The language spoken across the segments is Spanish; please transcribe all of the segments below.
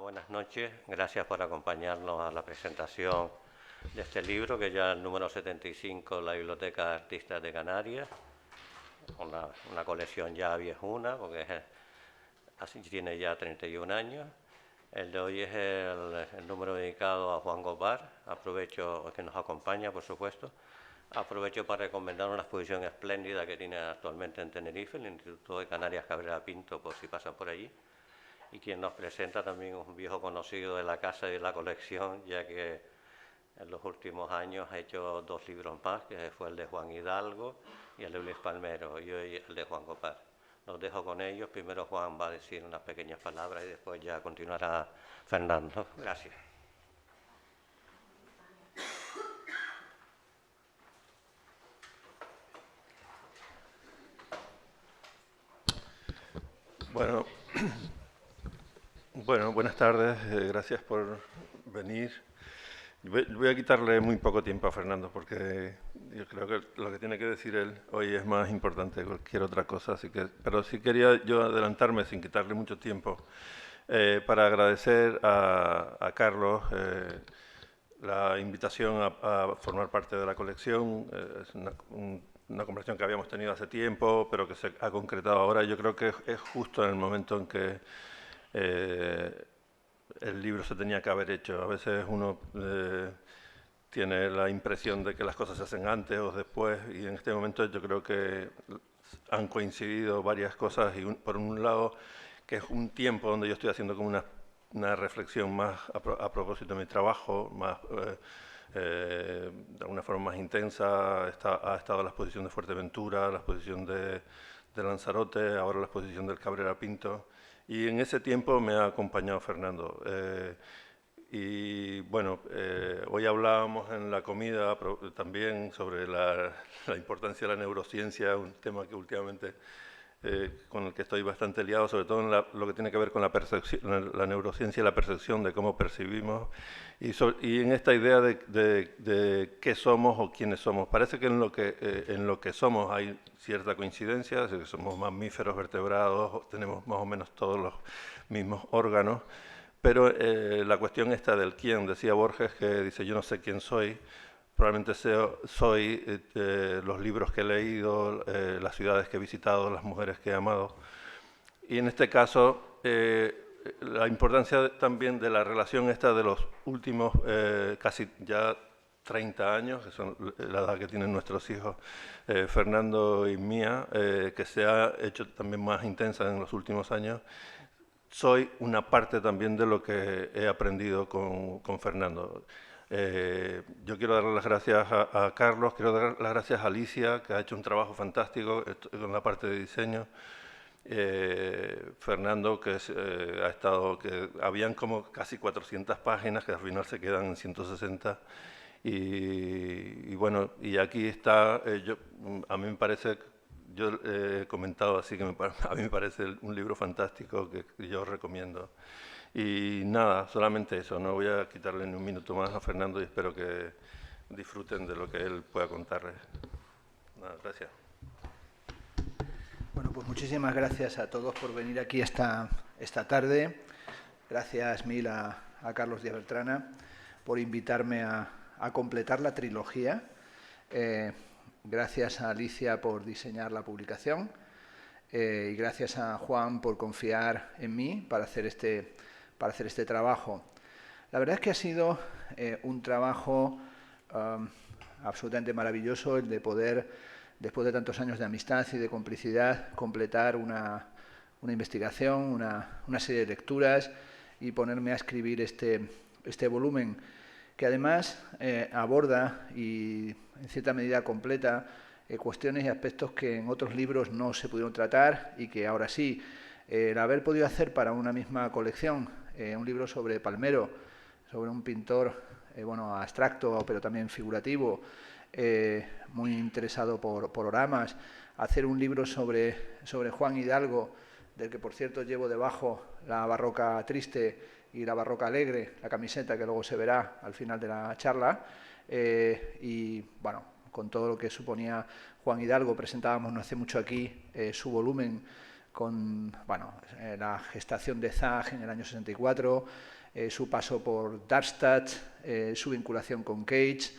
Buenas noches. Gracias por acompañarnos a la presentación de este libro, que ya es el número 75, La Biblioteca de Artistas de Canarias. Una colección ya viejuna, porque así tiene ya 31 años. El de hoy es el número dedicado a Juan Gopar. Aprovecho que nos acompaña, por supuesto. Aprovecho para recomendar una exposición espléndida que tiene actualmente en Tenerife, el Instituto de Canarias Cabrera Pinto, por si pasan por allí. Y quien nos presenta también un viejo conocido de la casa y de la colección, ya que en los últimos años ha hecho 2 libros más, que fue el de Juan Hidalgo y el de Luis Palmero, y hoy el de Juan Gopar. Los dejo con ellos. Primero Juan va a decir unas pequeñas palabras y después ya continuará Fernando. Gracias. Bueno, buenas tardes, gracias por venir. Voy a quitarle muy poco tiempo a Fernando porque yo creo que lo que tiene que decir él hoy es más importante que cualquier otra cosa, pero sí quería yo adelantarme sin quitarle mucho tiempo para agradecer a Carlos la invitación a formar parte de la colección. Es una conversación que habíamos tenido hace tiempo, pero que se ha concretado ahora. Yo creo que es justo en el momento en que el libro se tenía que haber hecho. A veces uno tiene la impresión de que las cosas se hacen antes o después, y en este momento yo creo que han coincidido varias cosas, y por un lado que es un tiempo donde yo estoy haciendo como una reflexión más a propósito de mi trabajo, más de alguna forma más intensa. Ha estado la exposición de Fuerteventura, la exposición de Lanzarote, ahora la exposición del Cabrera Pinto, y en ese tiempo me ha acompañado Fernando. Y bueno, hoy hablábamos en la comida también sobre la importancia de la neurociencia, un tema que últimamente con el que estoy bastante liado, sobre todo en lo que tiene que ver con la percepción, la neurociencia y la percepción de cómo percibimos, y en esta idea de qué somos o quiénes somos. Parece que en lo que somos hay cierta coincidencia, que somos mamíferos, vertebrados, tenemos más o menos todos los mismos órganos, pero la cuestión esta del quién, decía Borges, que dice: yo no sé quién soy. Probablemente soy los libros que he leído, las ciudades que he visitado, las mujeres que he amado. Y en este caso, la importancia también de la relación esta de los últimos casi ya 30 años, que son la edad que tienen nuestros hijos, Fernando y mía, que se ha hecho también más intensa en los últimos años. Soy una parte también de lo que he aprendido con Fernando. Yo quiero darle las gracias a Carlos, quiero dar las gracias a Alicia, que ha hecho un trabajo fantástico con la parte de diseño. Fernando, que ha estado, que habían como casi 400 páginas, que al final se quedan en 160. Y bueno, y aquí está, a mí me parece, yo he comentado así que a mí me parece un libro fantástico que yo recomiendo. Y nada, solamente eso, no voy a quitarle ni un minuto más a Fernando, y espero que disfruten de lo que él pueda contarles. Nada, gracias. Bueno, pues muchísimas gracias a todos por venir aquí esta tarde. Gracias mil a Carlos Díaz Bertrana por invitarme a completar la trilogía. Gracias a Alicia por diseñar la publicación. Y gracias a Juan por confiar en mí para hacer este trabajo. La verdad es que ha sido un trabajo absolutamente maravilloso el de poder, después de tantos años de amistad y de complicidad, completar una investigación, una serie de lecturas, y ponerme a escribir este volumen, que además aborda y en cierta medida completa cuestiones y aspectos que en otros libros no se pudieron tratar y que ahora sí. El haber podido hacer para una misma colección un libro sobre Palmero, sobre un pintor bueno, abstracto pero también figurativo, muy interesado por oramas, hacer un libro sobre Juan Hidalgo, del que por cierto llevo debajo la barroca triste y la barroca alegre, la camiseta que luego se verá al final de la charla, y bueno, con todo lo que suponía Juan Hidalgo. Presentábamos no hace mucho aquí su volumen la gestación de Zag en el año 64, su paso por Darmstadt, su vinculación con Cage,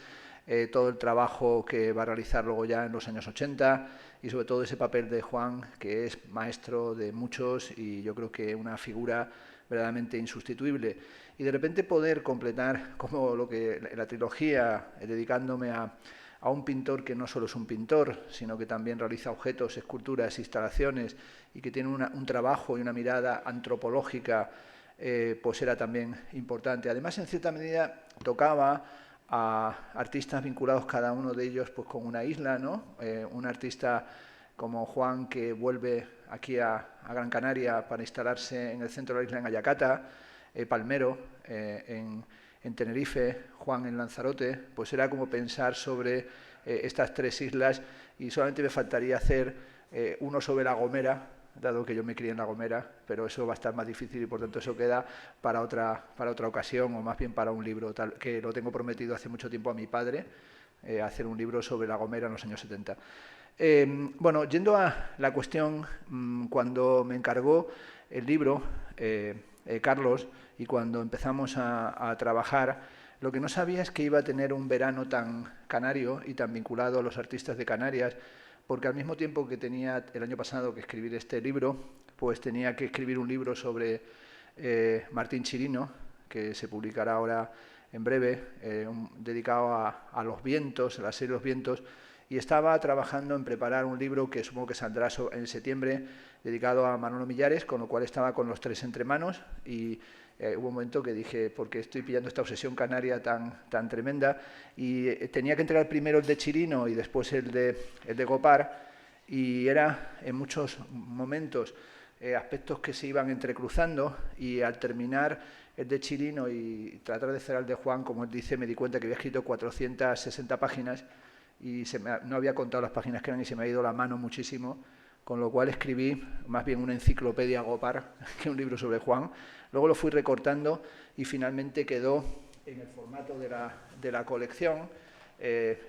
todo el trabajo que va a realizar luego ya en los años 80 y sobre todo ese papel de Juan, que es maestro de muchos y yo creo que una figura verdaderamente insustituible. Y de repente poder completar como lo que la trilogía, dedicándome a un pintor que no solo es un pintor, sino que también realiza objetos, esculturas, instalaciones y que tiene un trabajo y una mirada antropológica, pues era también importante. Además, en cierta medida, tocaba a artistas vinculados cada uno de ellos pues con una isla, ¿no? Un artista como Juan, que vuelve aquí a Gran Canaria para instalarse en el centro de la isla en Ayacata, Palmero en Tenerife, Juan en Lanzarote, pues era como pensar sobre estas tres islas y solamente me faltaría hacer uno sobre La Gomera, dado que yo me crié en La Gomera, pero eso va a estar más difícil y por tanto eso queda para otra ocasión o más bien para un libro, tal que lo tengo prometido hace mucho tiempo a mi padre, hacer un libro sobre La Gomera en los años 70. Bueno, yendo a la cuestión, cuando me encargó el libro, Carlos, y cuando empezamos a trabajar, lo que no sabía es que iba a tener un verano tan canario y tan vinculado a los artistas de Canarias, porque al mismo tiempo que tenía el año pasado que escribir este libro, pues tenía que escribir un libro sobre Martín Chirino, que se publicará ahora en breve, dedicado a los vientos, a la serie Los vientos, y estaba trabajando en preparar un libro que supongo que saldrá en septiembre, dedicado a Manolo Millares, con lo cual estaba con los tres entre manos y hubo un momento que dije, ¿por qué estoy pillando esta obsesión canaria tan tremenda? Y tenía que entregar primero el de Chirino y después el de Gopar, y era en muchos momentos aspectos que se iban entrecruzando, y al terminar el de Chirino y tratar de cerrar el de Juan, como él dice, me di cuenta que había escrito 460 páginas y no había contado las páginas que eran y se me ha ido la mano muchísimo, con lo cual escribí más bien una enciclopedia Gopar que un libro sobre Juan. Luego lo fui recortando y finalmente quedó en el formato de la colección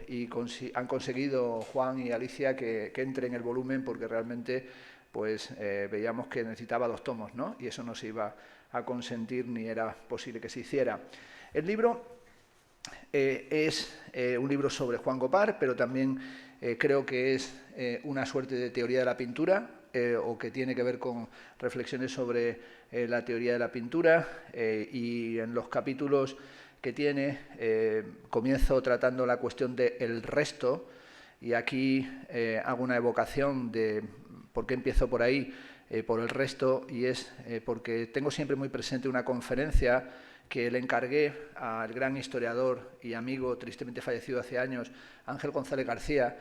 y han conseguido Juan y Alicia que entre en el volumen, porque realmente pues veíamos que necesitaba 2 tomos, ¿no? Y eso no se iba a consentir ni era posible que se hiciera. El libro es un libro sobre Juan Gopar, pero también creo que es una suerte de teoría de la pintura, o que tiene que ver con reflexiones sobre la teoría de la pintura, y en los capítulos que tiene comienzo tratando la cuestión del resto, y aquí hago una evocación de por qué empiezo por ahí, por el resto, y es porque tengo siempre muy presente una conferencia que le encargué al gran historiador y amigo, tristemente fallecido hace años, Ángel González García,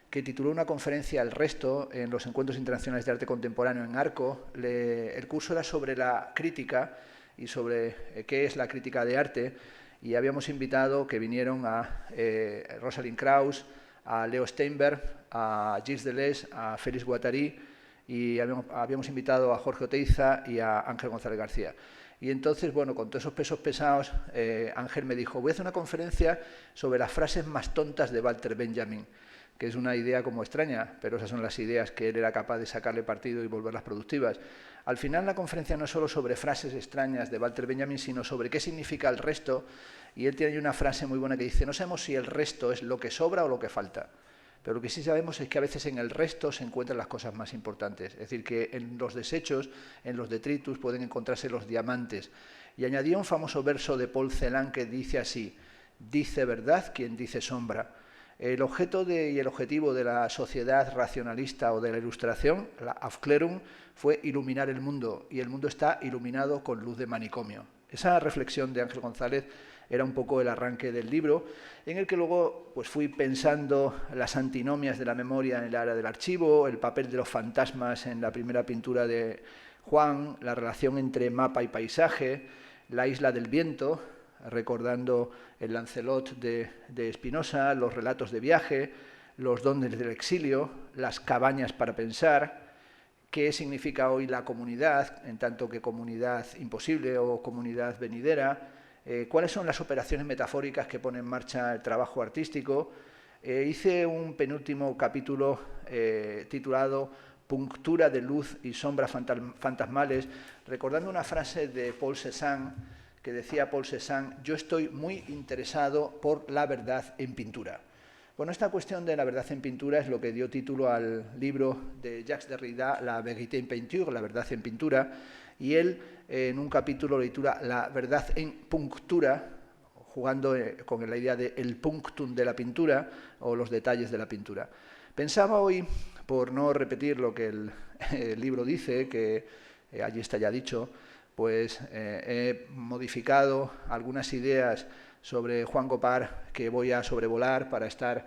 que tituló una conferencia El resto en los Encuentros Internacionales de Arte Contemporáneo en Arco. El curso era sobre la crítica y sobre qué es la crítica de arte, y habíamos invitado que vinieron a Rosalind Krauss, a Leo Steinberg, a Gilles Deleuze, a Félix Guattari, y habíamos invitado a Jorge Oteiza y a Ángel González García. Y entonces, bueno, con todos esos pesos pesados, Ángel me dijo, voy a hacer una conferencia sobre las frases más tontas de Walter Benjamin, que es una idea como extraña, pero esas son las ideas que él era capaz de sacarle partido y volverlas productivas. Al final la conferencia no es solo sobre frases extrañas de Walter Benjamin, sino sobre qué significa el resto, y él tiene una frase muy buena que dice, no sabemos si el resto es lo que sobra o lo que falta, pero lo que sí sabemos es que a veces en el resto se encuentran las cosas más importantes. Es decir, que en los desechos, en los detritus, pueden encontrarse los diamantes. Y añadía un famoso verso de Paul Celan que dice así, dice verdad quien dice sombra. El objeto y el objetivo de la sociedad racionalista o de la Ilustración, la Aufklärung, fue iluminar el mundo, y el mundo está iluminado con luz de manicomio. Esa reflexión de Ángel González era un poco el arranque del libro, en el que luego pues, fui pensando las antinomias de la memoria en el área del archivo, el papel de los fantasmas en la primera pintura de Juan, la relación entre mapa y paisaje, la isla del viento, recordando el Lancelot de Spinoza, los relatos de viaje, los dones del exilio, las cabañas para pensar, qué significa hoy la comunidad, en tanto que comunidad imposible o comunidad venidera, cuáles son las operaciones metafóricas que pone en marcha el trabajo artístico. Hice un penúltimo capítulo titulado punctura de luz y sombras fantasmales, recordando una frase de Paul Cézanne, que decía Paul Cézanne: yo estoy muy interesado por la verdad en pintura. Bueno, esta cuestión de la verdad en pintura es lo que dio título al libro de Jacques Derrida, La vérité en peinture, la verdad en pintura, y él en un capítulo lo titula La verdad en punctura, jugando con la idea de el punctum de la pintura o los detalles de la pintura. Pensaba hoy, por no repetir lo que el libro dice, que allí está ya dicho, pues he modificado algunas ideas sobre Juan Gopar que voy a sobrevolar para estar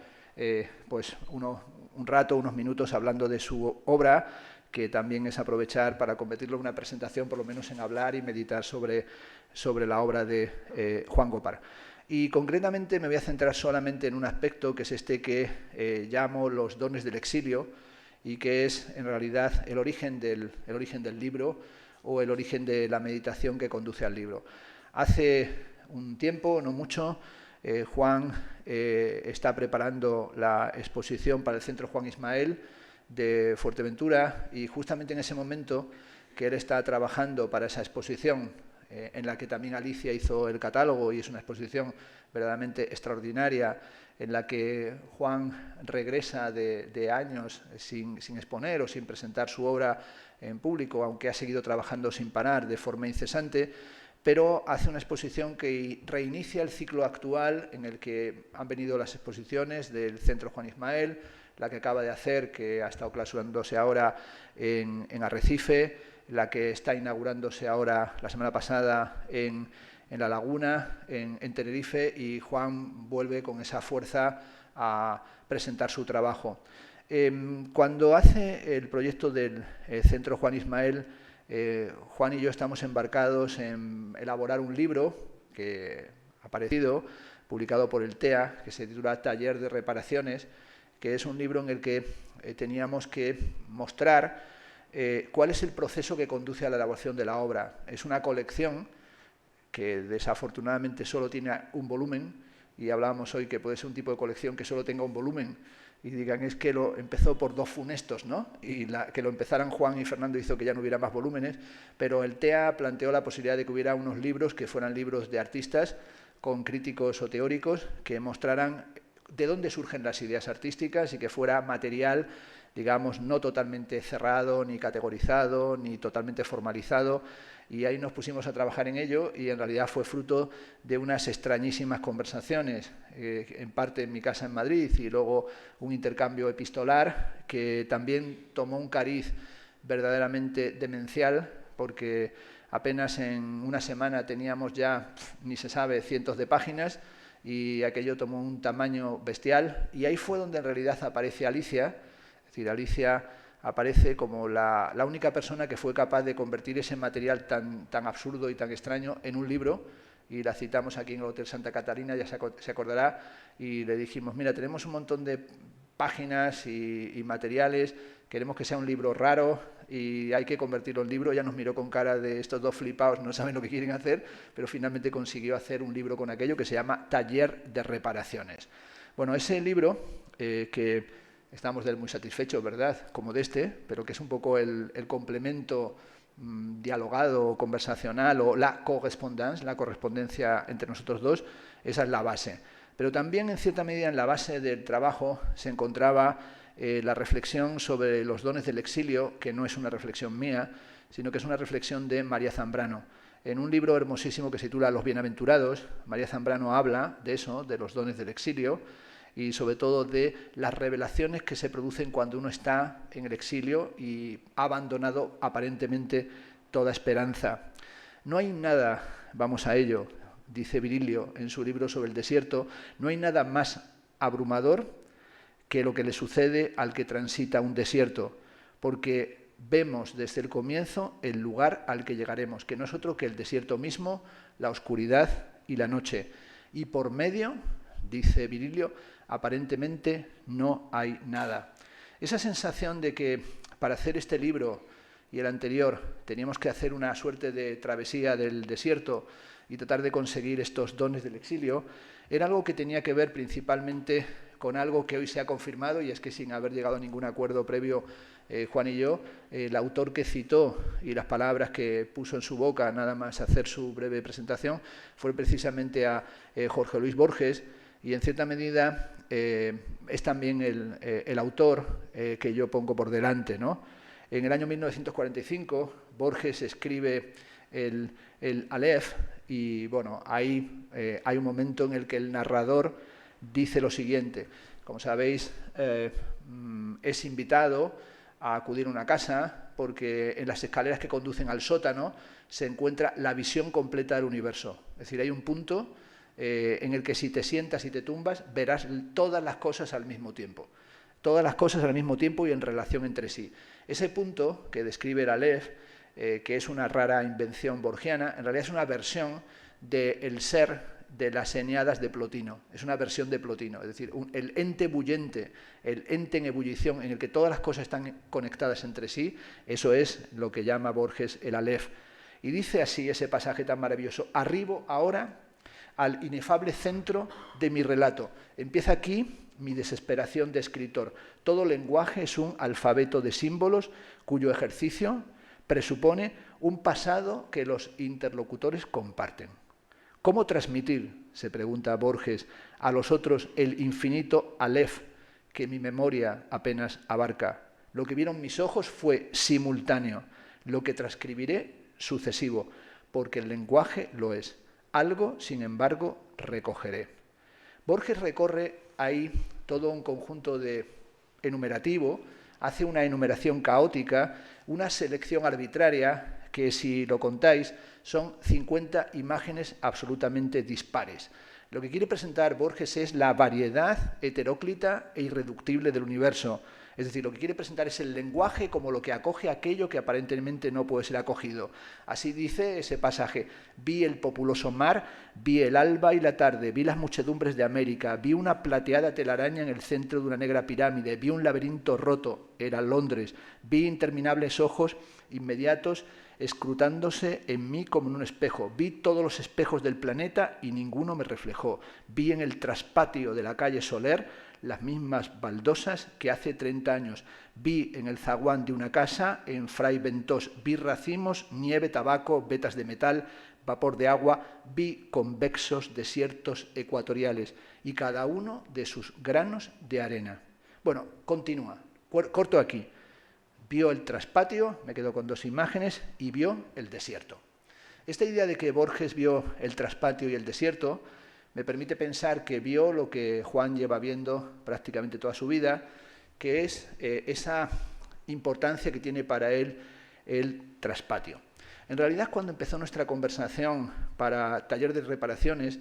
pues un rato, unos minutos hablando de su obra, que también es aprovechar para convertirlo en una presentación, por lo menos en hablar y meditar sobre la obra de Juan Gopar. Y concretamente me voy a centrar solamente en un aspecto, que es este que llamo los dones del exilio, y que es en realidad el origen del libro, o el origen de la meditación que conduce al libro. Hace un tiempo, no mucho, Juan está preparando la exposición para el Centro Juan Ismael de Fuerteventura, y justamente en ese momento que él está trabajando para esa exposición, en la que también Alicia hizo el catálogo, y es una exposición verdaderamente extraordinaria, en la que Juan regresa de años sin exponer o sin presentar su obra en público, aunque ha seguido trabajando sin parar de forma incesante, pero hace una exposición que reinicia el ciclo actual en el que han venido las exposiciones del Centro Juan Ismael, la que acaba de hacer, que ha estado clausurándose ahora en Arrecife, la que está inaugurándose ahora la semana pasada en La Laguna, en Tenerife, y Juan vuelve con esa fuerza a presentar su trabajo. Cuando hace el proyecto del Centro Juan Ismael, Juan y yo estamos embarcados en elaborar un libro que ha aparecido, publicado por el TEA, que se titula Taller de Reparaciones, que es un libro en el que teníamos que mostrar cuál es el proceso que conduce a la elaboración de la obra. Es una colección que desafortunadamente solo tiene un volumen, y hablábamos hoy que puede ser un tipo de colección que solo tenga un volumen, y digan, es que lo empezó por dos funestos, ¿no? Y que lo empezaran Juan y Fernando hizo que ya no hubiera más volúmenes, pero el TEA planteó la posibilidad de que hubiera unos libros que fueran libros de artistas, con críticos o teóricos, que mostraran de dónde surgen las ideas artísticas, y que fuera material, digamos, no totalmente cerrado, ni categorizado, ni totalmente formalizado. Y ahí nos pusimos a trabajar en ello, y en realidad fue fruto de unas extrañísimas conversaciones, en parte en mi casa en Madrid, y luego un intercambio epistolar que también tomó un cariz verdaderamente demencial, porque apenas en una semana teníamos ya, ni se sabe, cientos de páginas, y aquello tomó un tamaño bestial, y ahí fue donde en realidad aparece Alicia. Es decir, Alicia aparece como la única persona que fue capaz de convertir ese material tan absurdo y tan extraño en un libro, y la citamos aquí en el Hotel Santa Catalina, ya se acordará, y le dijimos, mira, tenemos un montón de páginas y materiales, queremos que sea un libro raro y hay que convertirlo en libro. Ya nos miró con cara de estos dos flipados, no saben lo que quieren hacer, pero finalmente consiguió hacer un libro con aquello que se llama Taller de Reparaciones. Bueno, ese libro, que estamos de él muy satisfechos, ¿verdad?, como de este, pero que es un poco el complemento dialogado, conversacional, o la correspondance, la correspondencia entre nosotros dos, esa es la base. Pero también, en cierta medida, en la base del trabajo se encontraba la reflexión sobre los dones del exilio, que no es una reflexión mía, sino que es una reflexión de María Zambrano. En un libro hermosísimo que se titula Los Bienaventurados, María Zambrano habla de eso, de los dones del exilio, y sobre todo de las revelaciones que se producen cuando uno está en el exilio y ha abandonado aparentemente toda esperanza. No hay nada, vamos a ello, dice Virilio en su libro sobre el desierto, no hay nada más abrumador que lo que le sucede al que transita un desierto, porque vemos desde el comienzo el lugar al que llegaremos, que no es otro que el desierto mismo, la oscuridad y la noche. Y por medio, dice Virilio, aparentemente no hay nada. Esa sensación de que para hacer este libro y el anterior teníamos que hacer una suerte de travesía del desierto y tratar de conseguir estos dones del exilio, era algo que tenía que ver principalmente con algo que hoy se ha confirmado, y es que sin haber llegado a ningún acuerdo previo Juan y yo, el autor que citó y las palabras que puso en su boca nada más hacer su breve presentación fue precisamente a Jorge Luis Borges, y en cierta medida es también el autor que yo pongo por delante, ¿no? En el año 1945 Borges escribe el Aleph, y bueno, ahí hay un momento en el que el narrador dice lo siguiente. Como sabéis, es invitado a acudir a una casa porque en las escaleras que conducen al sótano se encuentra la visión completa del universo. Es decir, hay un punto en el que si te sientas y te tumbas verás todas las cosas al mismo tiempo. Todas las cosas al mismo tiempo y en relación entre sí. Ese punto que describe el Aleph, que es una rara invención borgiana, en realidad es una versión del ser de las Eneadas de Plotino. Es una versión de Plotino, es decir, el ente bullente, el ente en ebullición, en el que todas las cosas están conectadas entre sí, eso es lo que llama Borges el Aleph. Y dice así ese pasaje tan maravilloso: arribo ahora al inefable centro de mi relato. Empieza aquí mi desesperación de escritor. Todo lenguaje es un alfabeto de símbolos cuyo ejercicio presupone un pasado que los interlocutores comparten. ¿Cómo transmitir, se pregunta Borges, a los otros el infinito Aleph que mi memoria apenas abarca? Lo que vieron mis ojos fue simultáneo, lo que transcribiré sucesivo, porque el lenguaje lo es. Algo, sin embargo, recogeré. Borges recorre ahí todo un conjunto de enumerativo, hace una enumeración caótica, una selección arbitraria que, si lo contáis, son 50 imágenes absolutamente dispares. Lo que quiere presentar Borges es la variedad heteróclita e irreductible del universo. Es decir, lo que quiere presentar es el lenguaje como lo que acoge aquello que aparentemente no puede ser acogido. Así dice ese pasaje: vi el populoso mar, vi el alba y la tarde, vi las muchedumbres de América, vi una plateada telaraña en el centro de una negra pirámide, vi un laberinto roto, era Londres, vi interminables ojos inmediatos escrutándose en mí como en un espejo. Vi todos los espejos del planeta y ninguno me reflejó. Vi en el traspatio de la calle Soler las mismas baldosas que hace 30 años. Vi en el zaguán de una casa en Fray Ventós. Vi racimos, nieve, tabaco, vetas de metal, vapor de agua. Vi convexos desiertos ecuatoriales y cada uno de sus granos de arena. Bueno, continúa. Corto aquí. Vio el traspatio, me quedo con 2 imágenes, y vio el desierto. Esta idea de que Borges vio el traspatio y el desierto me permite pensar que vio lo que Juan lleva viendo prácticamente toda su vida, que es esa importancia que tiene para él el traspatio. En realidad, cuando empezó nuestra conversación para taller de reparaciones,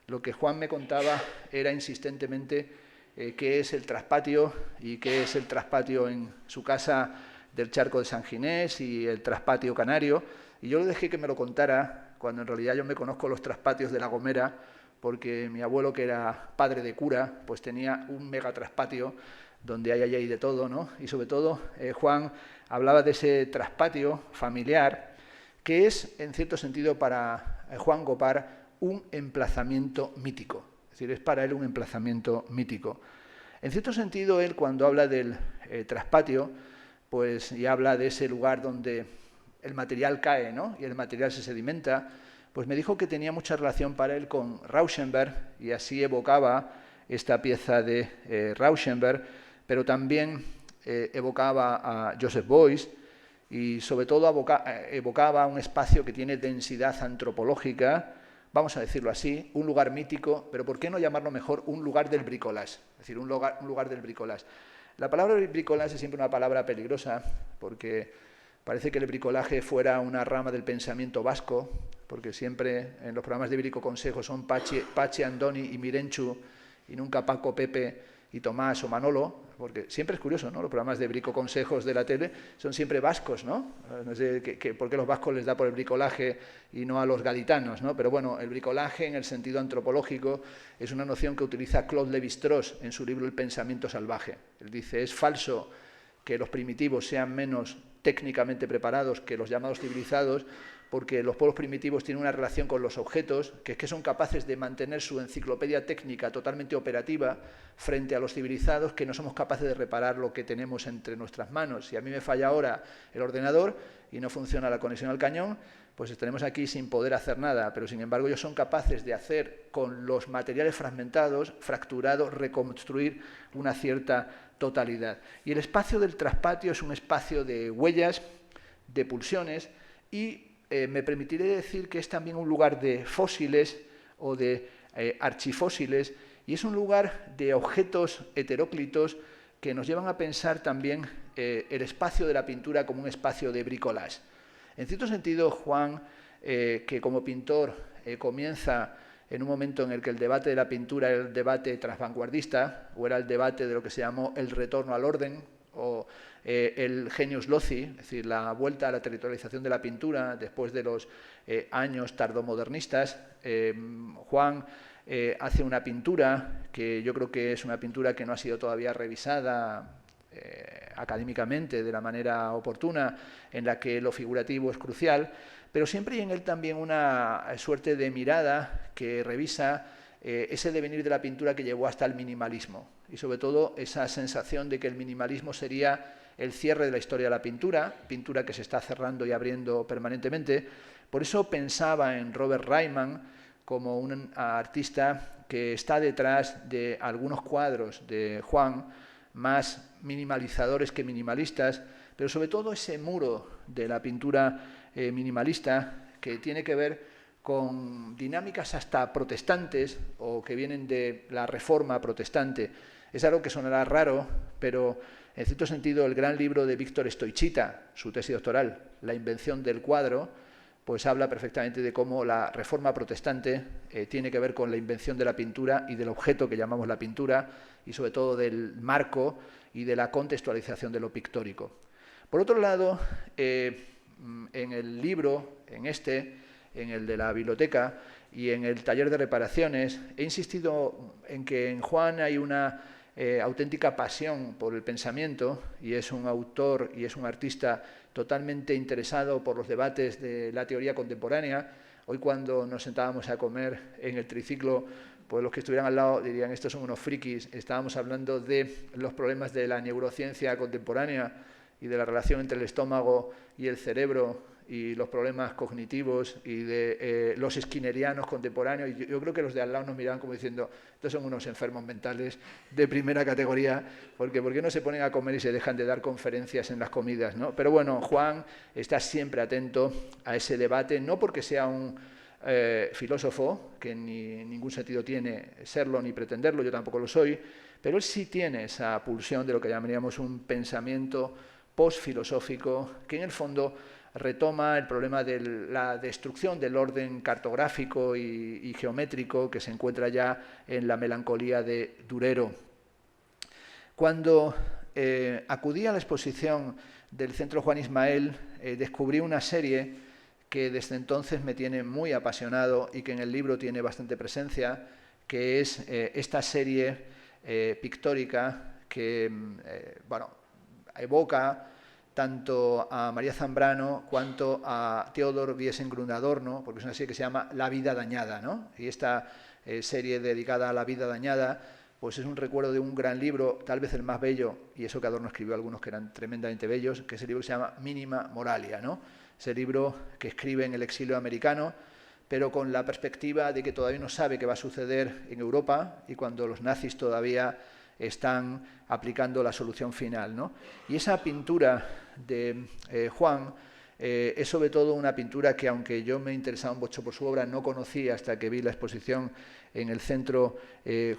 lo que Juan me contaba era insistentemente qué es el traspatio y qué es el traspatio en su casa del Charco de San Ginés y el traspatio canario, y yo le dejé que me lo contara, cuando en realidad yo me conozco los traspatios de La Gomera, porque mi abuelo, que era padre de cura, pues tenía un mega traspatio donde hay de todo, ¿no? Y sobre todo Juan hablaba de ese traspatio familiar, que es, en cierto sentido, para Juan Gopar, un emplazamiento mítico. Es decir, es para él un emplazamiento mítico. En cierto sentido, él, cuando habla del traspatio, pues, y habla de ese lugar donde el material cae, ¿no? Y el material se sedimenta, pues me dijo que tenía mucha relación para él con Rauschenberg, y así evocaba esta pieza de Rauschenberg, pero también evocaba a Joseph Beuys, y sobre todo evocaba un espacio que tiene densidad antropológica, vamos a decirlo así, un lugar mítico, pero ¿por qué no llamarlo mejor un lugar del bricolage? Es decir, un lugar del bricolage. La palabra bricolage es siempre una palabra peligrosa, porque parece que el bricolaje fuera una rama del pensamiento vasco, porque siempre en los programas de Bricoconsejo son Pachi, Andoni y Mirenchu, y nunca Paco, Pepe y Tomás o Manolo, porque siempre es curioso, ¿no? Los programas de bricoconsejos de la tele son siempre vascos, ¿no? No sé por qué los vascos les da por el bricolaje y no a los gaditanos, ¿no? Pero bueno, el bricolaje en el sentido antropológico es una noción que utiliza Claude Lévi-Strauss en su libro El pensamiento salvaje. Él dice, es falso que los primitivos sean menos técnicamente preparados que los llamados civilizados, porque los pueblos primitivos tienen una relación con los objetos, que es que son capaces de mantener su enciclopedia técnica totalmente operativa frente a los civilizados, que no somos capaces de reparar lo que tenemos entre nuestras manos. Si a mí me falla ahora el ordenador y no funciona la conexión al cañón, pues estaremos aquí sin poder hacer nada, pero sin embargo ellos son capaces de hacer con los materiales fragmentados, fracturados, reconstruir una cierta totalidad. Y el espacio del traspatio es un espacio de huellas, de pulsiones, y me permitiré decir que es también un lugar de fósiles o de archifósiles, y es un lugar de objetos heteróclitos que nos llevan a pensar también el espacio de la pintura como un espacio de bricolage. En cierto sentido, Juan, que como pintor comienza en un momento en el que el debate de la pintura era el debate transvanguardista, o era el debate de lo que se llamó el retorno al orden, o el genius loci, es decir, la vuelta a la territorialización de la pintura después de los años tardomodernistas. Juan hace una pintura que yo creo que es una pintura que no ha sido todavía revisada académicamente de la manera oportuna, en la que lo figurativo es crucial, pero siempre hay en él también una suerte de mirada que revisa ese devenir de la pintura que llevó hasta el minimalismo, y sobre todo esa sensación de que el minimalismo sería el cierre de la historia de la pintura, pintura que se está cerrando y abriendo permanentemente. Por eso pensaba en Robert Ryman como un artista que está detrás de algunos cuadros de Juan, más minimalizadores que minimalistas, pero sobre todo ese muro de la pintura minimalista que tiene que ver con dinámicas hasta protestantes o que vienen de la Reforma protestante. Es algo que sonará raro, pero en cierto sentido el gran libro de Víctor Stoichita, su tesis doctoral, La invención del cuadro, pues habla perfectamente de cómo la Reforma protestante tiene que ver con la invención de la pintura y del objeto que llamamos la pintura, y sobre todo del marco y de la contextualización de lo pictórico. Por otro lado, en el libro, en el de la biblioteca y en el taller de reparaciones, he insistido en que en Juan hay una auténtica pasión por el pensamiento, y es un autor y es un artista totalmente interesado por los debates de la teoría contemporánea. Hoy, cuando nos sentábamos a comer en el triciclo, pues los que estuvieran al lado dirían: estos son unos frikis. Estábamos hablando de los problemas de la neurociencia contemporánea y de la relación entre el estómago y el cerebro, y los problemas cognitivos y de los skinnerianos contemporáneos, y yo creo que los de al lado nos miraban como diciendo: estos son unos enfermos mentales de primera categoría, porque ¿por qué no se ponen a comer y se dejan de dar conferencias en las comidas, ¿no? Pero bueno, Juan está siempre atento a ese debate, no porque sea un filósofo, que ni ningún sentido tiene serlo ni pretenderlo, yo tampoco lo soy, pero él sí tiene esa pulsión de lo que llamaríamos un pensamiento postfilosófico, que en el fondo retoma el problema de la destrucción del orden cartográfico y geométrico que se encuentra ya en la melancolía de Durero. Cuando acudí a la exposición del Centro Juan Ismael, descubrí una serie que desde entonces me tiene muy apasionado y que en el libro tiene bastante presencia, que es esta serie pictórica que evoca tanto a María Zambrano cuanto a Theodor Wiesengrund-Adorno, porque es una serie que se llama La vida dañada, ¿no? Y esta serie dedicada a la vida dañada, pues es un recuerdo de un gran libro, tal vez el más bello, y eso que Adorno escribió algunos que eran tremendamente bellos, que es el libro que se llama Minima Moralia, ¿no? Ese libro que escribe en el exilio americano, pero con la perspectiva de que todavía no sabe qué va a suceder en Europa, y cuando los nazis todavía están aplicando la solución final, ¿no? Y esa pintura de Juan es sobre todo una pintura que, aunque yo me interesaba mucho por su obra, no conocía hasta que vi la exposición en el Centro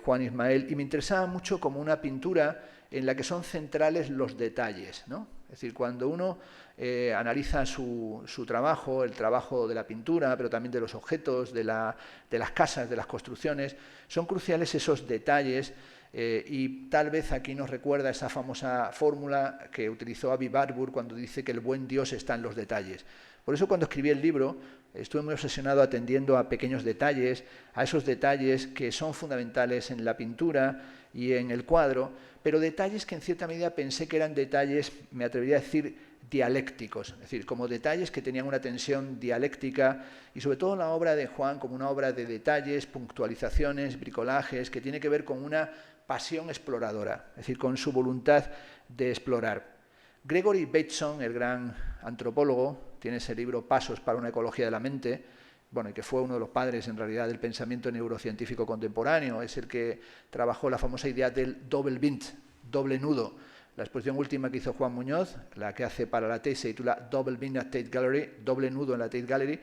Juan Ismael, y me interesaba mucho como una pintura en la que son centrales los detalles, ¿no? Es decir, cuando uno analiza su trabajo, el trabajo de la pintura, pero también de los objetos, de las casas, de las construcciones, son cruciales esos detalles. Y tal vez aquí nos recuerda esa famosa fórmula que utilizó Avi Warburg cuando dice que el buen Dios está en los detalles. Por eso, cuando escribí el libro, estuve muy obsesionado atendiendo a pequeños detalles, a esos detalles que son fundamentales en la pintura y en el cuadro, pero detalles que en cierta medida pensé que eran detalles, me atrevería a decir, dialécticos, es decir, como detalles que tenían una tensión dialéctica, y sobre todo la obra de Juan como una obra de detalles, puntualizaciones, bricolajes, que tiene que ver con una pasión exploradora, es decir, con su voluntad de explorar. Gregory Bateson, el gran antropólogo, tiene ese libro Pasos para una ecología de la mente, bueno, y que fue uno de los padres en realidad del pensamiento neurocientífico contemporáneo, es el que trabajó la famosa idea del Doppelbind, doble nudo. La exposición última que hizo Juan Muñoz, la que hace para la Tate, se titula Doppelbind at Tate Gallery, doble nudo en la Tate Gallery,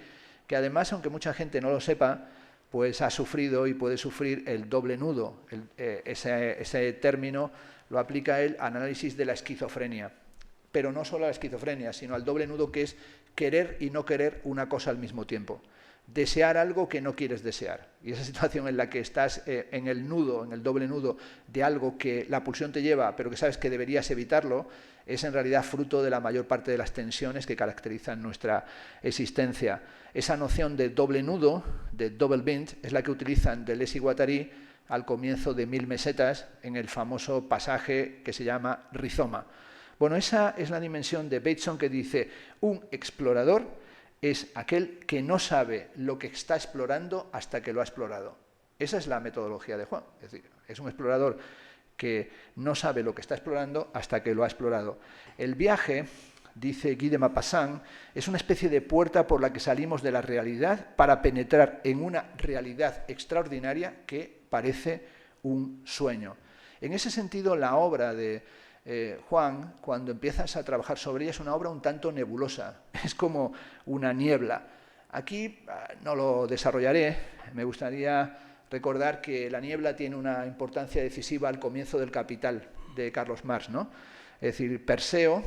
que además, aunque mucha gente no lo sepa, pues ha sufrido y puede sufrir el doble nudo. Ese término lo aplica él al análisis de la esquizofrenia, pero no solo a la esquizofrenia, sino al doble nudo, que es querer y no querer una cosa al mismo tiempo. Desear algo que no quieres desear. Y esa situación en la que estás en el nudo, en el doble nudo de algo que la pulsión te lleva, pero que sabes que deberías evitarlo, es en realidad fruto de la mayor parte de las tensiones que caracterizan nuestra existencia. Esa noción de doble nudo, de double bind, es la que utilizan Deleuze y Guattari al comienzo de 1000 mesetas en el famoso pasaje que se llama rizoma. Bueno, esa es la dimensión de Bateson, que dice: un explorador es aquel que no sabe lo que está explorando hasta que lo ha explorado. Esa es la metodología de Juan. Es decir, es un explorador que no sabe lo que está explorando hasta que lo ha explorado. El viaje, dice Guy de Maupassant, es una especie de puerta por la que salimos de la realidad para penetrar en una realidad extraordinaria que parece un sueño. En ese sentido, la obra de Juan, cuando empiezas a trabajar sobre ella, es una obra un tanto nebulosa, es como una niebla. Aquí no lo desarrollaré, me gustaría recordar que la niebla tiene una importancia decisiva al comienzo del Capital de Carlos Marx, ¿no? Es decir, Perseo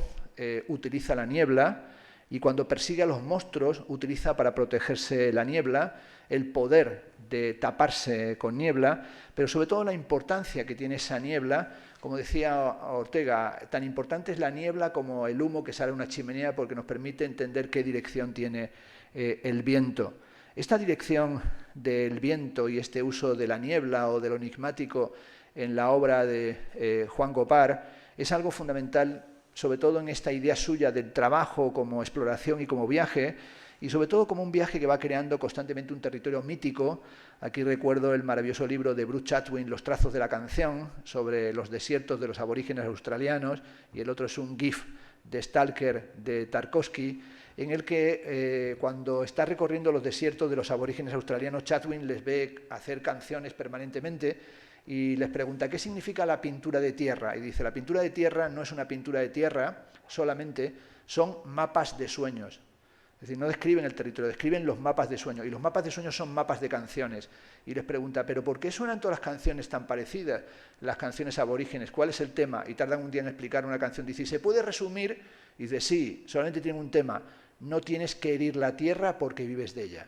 utiliza la niebla, y cuando persigue a los monstruos utiliza para protegerse la niebla, el poder de taparse con niebla, pero sobre todo la importancia que tiene esa niebla. Como decía Ortega, tan importante es la niebla como el humo que sale de una chimenea, porque nos permite entender qué dirección tiene el viento. Esta dirección del viento y este uso de la niebla o de lo enigmático en la obra de Juan Gopar es algo fundamental, sobre todo en esta idea suya del trabajo como exploración y como viaje, y sobre todo como un viaje que va creando constantemente un territorio mítico. Aquí recuerdo el maravilloso libro de Bruce Chatwin, Los trazos de la canción, sobre los desiertos de los aborígenes australianos, y el otro es un GIF de Stalker de Tarkovsky, en el que cuando está recorriendo los desiertos de los aborígenes australianos, Chatwin les ve hacer canciones permanentemente y les pregunta: ¿qué significa la pintura de tierra? Y dice: la pintura de tierra no es una pintura de tierra solamente, son mapas de sueños. Es decir, no describen el territorio, describen los mapas de sueños. Y los mapas de sueños son mapas de canciones. Y les pregunta: ¿pero por qué suenan todas las canciones tan parecidas, las canciones aborígenes? ¿Cuál es el tema? Y tardan un día en explicar una canción. Dice: ¿se puede resumir? Y dice: sí, solamente tiene un tema. No tienes que herir la tierra porque vives de ella.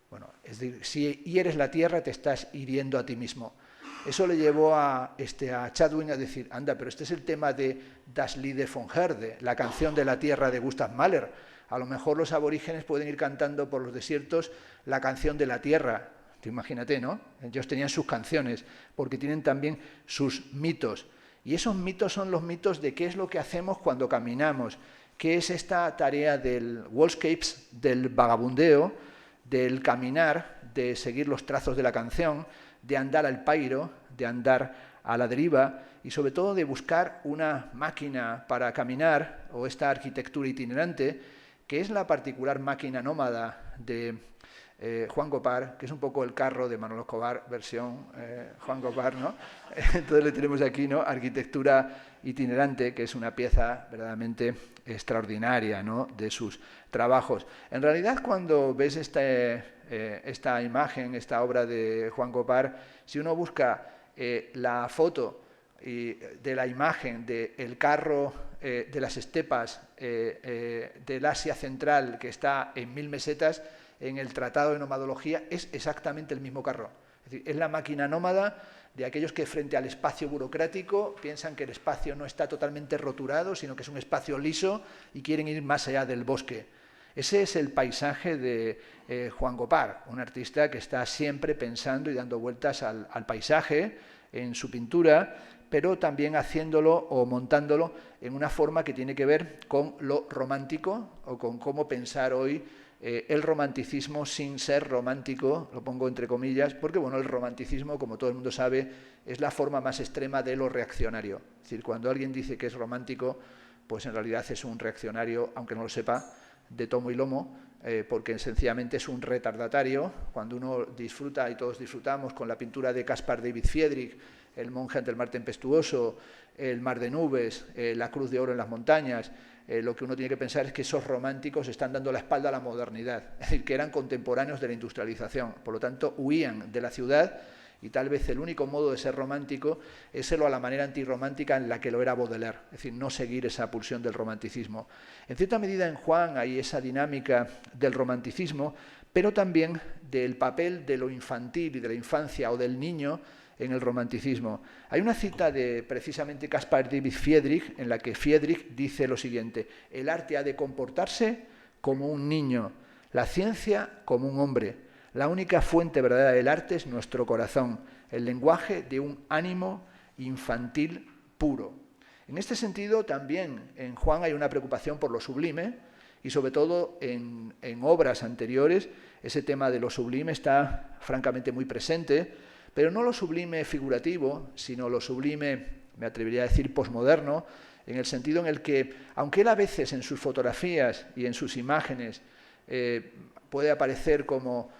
Bueno, es decir, si hieres la tierra te estás hiriendo a ti mismo. Eso le llevó a Chatwin a decir: anda, pero este es el tema de Das Lied von Herde, la canción de la tierra de Gustav Mahler. A lo mejor los aborígenes pueden ir cantando por los desiertos la canción de la tierra. Tú imagínate, ¿no? Ellos tenían sus canciones, porque tienen también sus mitos. Y esos mitos son los mitos de qué es lo que hacemos cuando caminamos, qué es esta tarea del wallscapes, del vagabundeo, del caminar, de seguir los trazos de la canción, de andar al pairo, de andar a la deriva, y sobre todo de buscar una máquina para caminar, o esta arquitectura itinerante, que es la particular máquina nómada de Juan Gopar, que es un poco el carro de Manolo Escobar, versión Juan Gopar, ¿no? Entonces le tenemos aquí, ¿no?, arquitectura itinerante, que es una pieza verdaderamente extraordinaria, ¿no?, de sus trabajos. En realidad, cuando ves esta imagen, esta obra de Juan Gopar, si uno busca la foto de la imagen del carro de las estepas del Asia Central, que está en 1000 mesetas, en el Tratado de Nomadología, es exactamente el mismo carro. Es decir, es la máquina nómada de aquellos que frente al espacio burocrático piensan que el espacio no está totalmente roturado, sino que es un espacio liso y quieren ir más allá del bosque. Ese es el paisaje de Juan Gopar, un artista que está siempre pensando y dando vueltas al paisaje en su pintura, pero también haciéndolo o montándolo en una forma que tiene que ver con lo romántico o con cómo pensar hoy el romanticismo sin ser romántico, lo pongo entre comillas, porque bueno, el romanticismo, como todo el mundo sabe, es la forma más extrema de lo reaccionario. Es decir, cuando alguien dice que es romántico, pues en realidad es un reaccionario, aunque no lo sepa, de tomo y lomo, porque sencillamente es un retardatario. Cuando uno disfruta, y todos disfrutamos, con la pintura de Caspar David Friedrich, El monje ante el mar tempestuoso, El mar de nubes, La cruz de oro en las montañas, lo que uno tiene que pensar es que esos románticos están dando la espalda a la modernidad, es decir, que eran contemporáneos de la industrialización, por lo tanto huían de la ciudad, y tal vez el único modo de ser romántico es serlo a la manera antirromántica en la que lo era Baudelaire, es decir, no seguir esa pulsión del romanticismo. En cierta medida en Juan hay esa dinámica del romanticismo, pero también del papel de lo infantil y de la infancia o del niño en el romanticismo. Hay una cita de precisamente Caspar David Friedrich en la que Friedrich dice lo siguiente: el arte ha de comportarse como un niño, la ciencia como un hombre. La única fuente verdadera del arte es nuestro corazón, el lenguaje de un ánimo infantil puro. En este sentido, también en Juan hay una preocupación por lo sublime, y sobre todo en obras anteriores ese tema de lo sublime está francamente muy presente, pero no lo sublime figurativo, sino lo sublime, me atrevería a decir, posmoderno, en el sentido en el que, aunque él a veces en sus fotografías y en sus imágenes puede aparecer como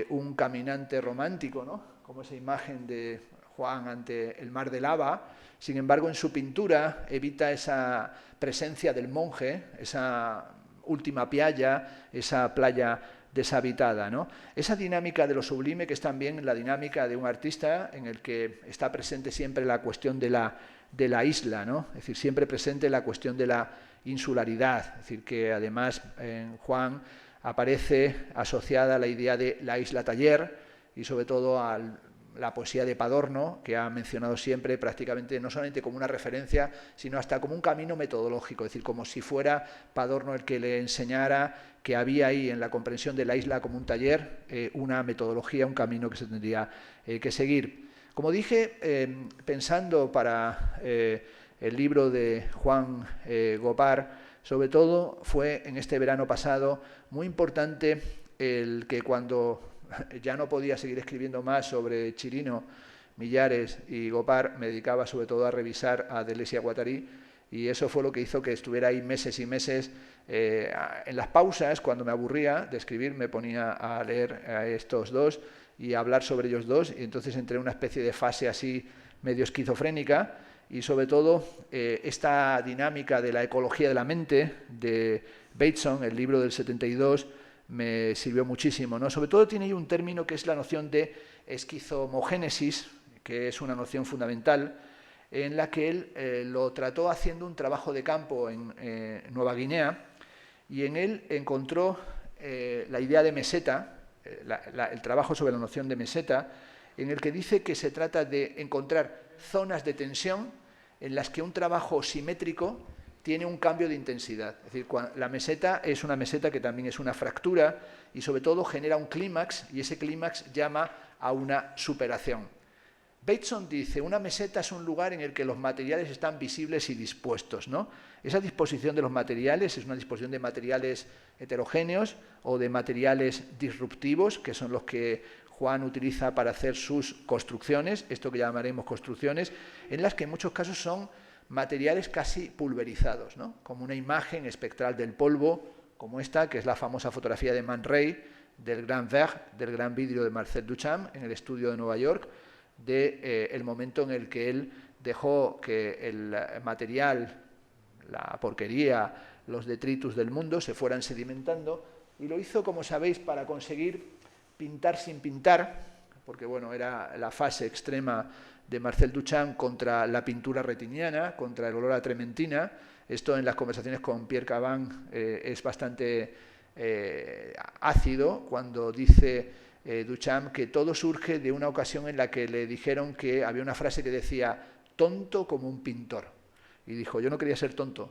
un caminante romántico, ¿no?, como esa imagen de Juan ante el mar de lava, sin embargo en su pintura evita esa presencia del monje, esa última playa, esa playa deshabitada, ¿no? Esa dinámica de lo sublime, que es también la dinámica de un artista en el que está presente siempre la cuestión de la isla, ¿no? Es decir, siempre presente la cuestión de la insularidad, es decir, que además en Juan aparece asociada a la idea de la isla taller y sobre todo a la poesía de Padorno, que ha mencionado siempre prácticamente no solamente como una referencia, sino hasta como un camino metodológico, es decir, como si fuera Padorno el que le enseñara que había ahí en la comprensión de la isla como un taller una metodología, un camino que se tendría que seguir. Como dije, pensando para el libro de Juan Gopar, sobre todo fue en este verano pasado muy importante el que cuando ya no podía seguir escribiendo más sobre Chirino, Millares y Gopar, me dedicaba sobre todo a revisar a Deleuze y a Guattari, y eso fue lo que hizo que estuviera ahí meses y meses. En las pausas, cuando me aburría de escribir, me ponía a leer a estos dos y a hablar sobre ellos dos, y entonces entré en una especie de fase así medio esquizofrénica, y sobre todo esta dinámica de la ecología de la mente de Bateson, el libro del 72, me sirvió muchísimo, ¿no? Sobre todo tiene ahí un término que es la noción de esquizomogénesis, que es una noción fundamental, en la que él lo trató haciendo un trabajo de campo en Nueva Guinea, y en él encontró la idea de meseta, el trabajo sobre la noción de meseta, en el que dice que se trata de encontrar zonas de tensión en las que un trabajo simétrico tiene un cambio de intensidad. Es decir, la meseta es una meseta que también es una fractura y sobre todo genera un clímax, y ese clímax llama a una superación. Bateson dice, una meseta es un lugar en el que los materiales están visibles y dispuestos, ¿no? Esa disposición de los materiales es una disposición de materiales heterogéneos o de materiales disruptivos, que son los que Juan utiliza para hacer sus construcciones, esto que llamaremos construcciones, en las que en muchos casos son materiales casi pulverizados, ¿no? Como una imagen espectral del polvo, como esta, que es la famosa fotografía de Man Ray, del Grand Verre, del gran vidrio de Marcel Duchamp, en el estudio de Nueva York, el momento en el que él dejó que el material, la porquería, los detritus del mundo se fueran sedimentando, y lo hizo, como sabéis, para conseguir pintar sin pintar, porque bueno, era la fase extrema de Marcel Duchamp contra la pintura retiniana, contra el olor a trementina. Esto en las conversaciones con Pierre Caban es bastante ácido, cuando dice Duchamp que todo surge de una ocasión en la que le dijeron que había una frase que decía tonto como un pintor, y dijo, yo no quería ser tonto,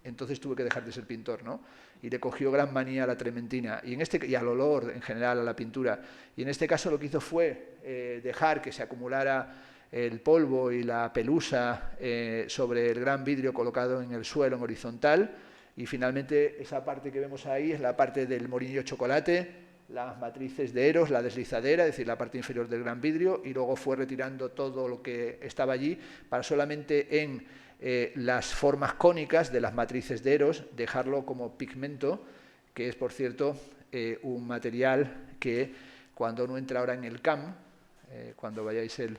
entonces tuve que dejar de ser pintor, ¿no? Y le cogió gran manía a la trementina y al olor en general, a la pintura, y en este caso lo que hizo fue dejar que se acumulara el polvo y la pelusa sobre el gran vidrio colocado en el suelo en horizontal, y finalmente esa parte que vemos ahí es la parte del molinillo de chocolate, las matrices de Eros, la deslizadera, es decir, la parte inferior del gran vidrio, y luego fue retirando todo lo que estaba allí para solamente en las formas cónicas de las matrices de Eros dejarlo como pigmento, que es, por cierto, un material que cuando uno entra ahora en el CAM, cuando vayáis el